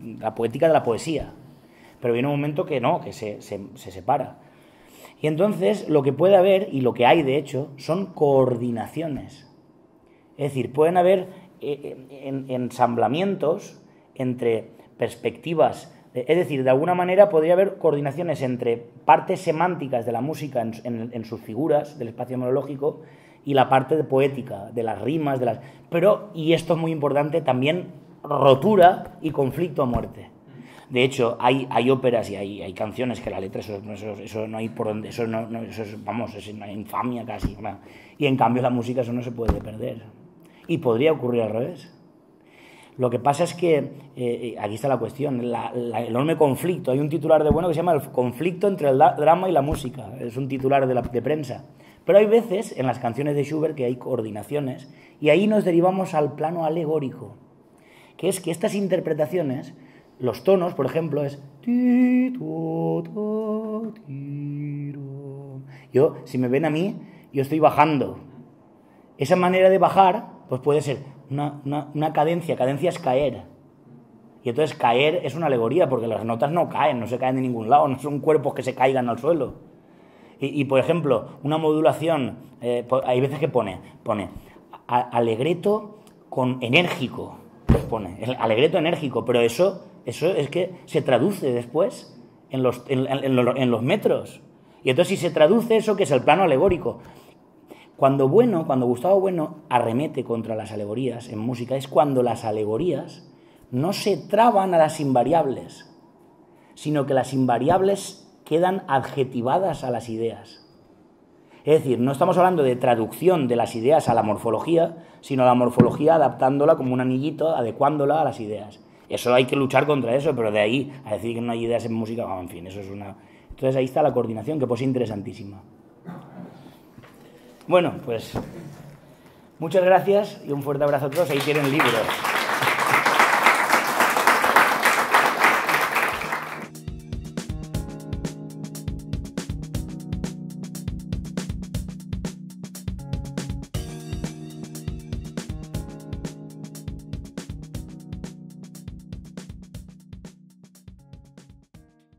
de la poesía. Pero viene un momento que no, que se separa. Y entonces lo que puede haber, y lo que hay de hecho, son coordinaciones. Es decir, pueden haber ensamblamientos entre perspectivas, es decir, de alguna manera podría haber coordinaciones entre partes semánticas de la música en sus figuras del espacio monológico y la parte de poética, de las rimas, pero, y esto es muy importante, también rotura y conflicto a muerte. De hecho, hay óperas y hay canciones que la letra, eso no hay por donde, eso es una infamia casi, ¿no? Y en cambio la música eso no se puede perder. Y podría ocurrir al revés. Lo que pasa es que, aquí está la cuestión, el enorme conflicto. Hay un titular de Bueno que se llama El conflicto entre el drama y la música. Es un titular de prensa. Pero hay veces en las canciones de Schubert que hay coordinaciones y ahí nos derivamos al plano alegórico, que es que estas interpretaciones, los tonos, por ejemplo, es... Yo, si me ven a mí, yo estoy bajando. Esa manera de bajar, pues puede ser... Una cadencia es caer. Y entonces caer es una alegoría, porque las notas no se caen de ningún lado, no son cuerpos que se caigan al suelo. Y por ejemplo, una modulación, hay veces que pone alegreto con enérgico, pone alegreto enérgico, pero eso es que se traduce después en los metros. Y entonces si se traduce eso, que es el plano alegórico. Cuando Gustavo Bueno arremete contra las alegorías en música es cuando las alegorías no se traban a las invariables, sino que las invariables quedan adjetivadas a las ideas. Es decir, no estamos hablando de traducción de las ideas a la morfología, sino la morfología adaptándola como un anillito, adecuándola a las ideas. Eso hay que luchar contra eso, pero de ahí a decir que no hay ideas en música, en fin, eso es una... Entonces ahí está la coordinación, que pues es interesantísima. Bueno, pues muchas gracias y un fuerte abrazo a todos. Ahí tienen libros.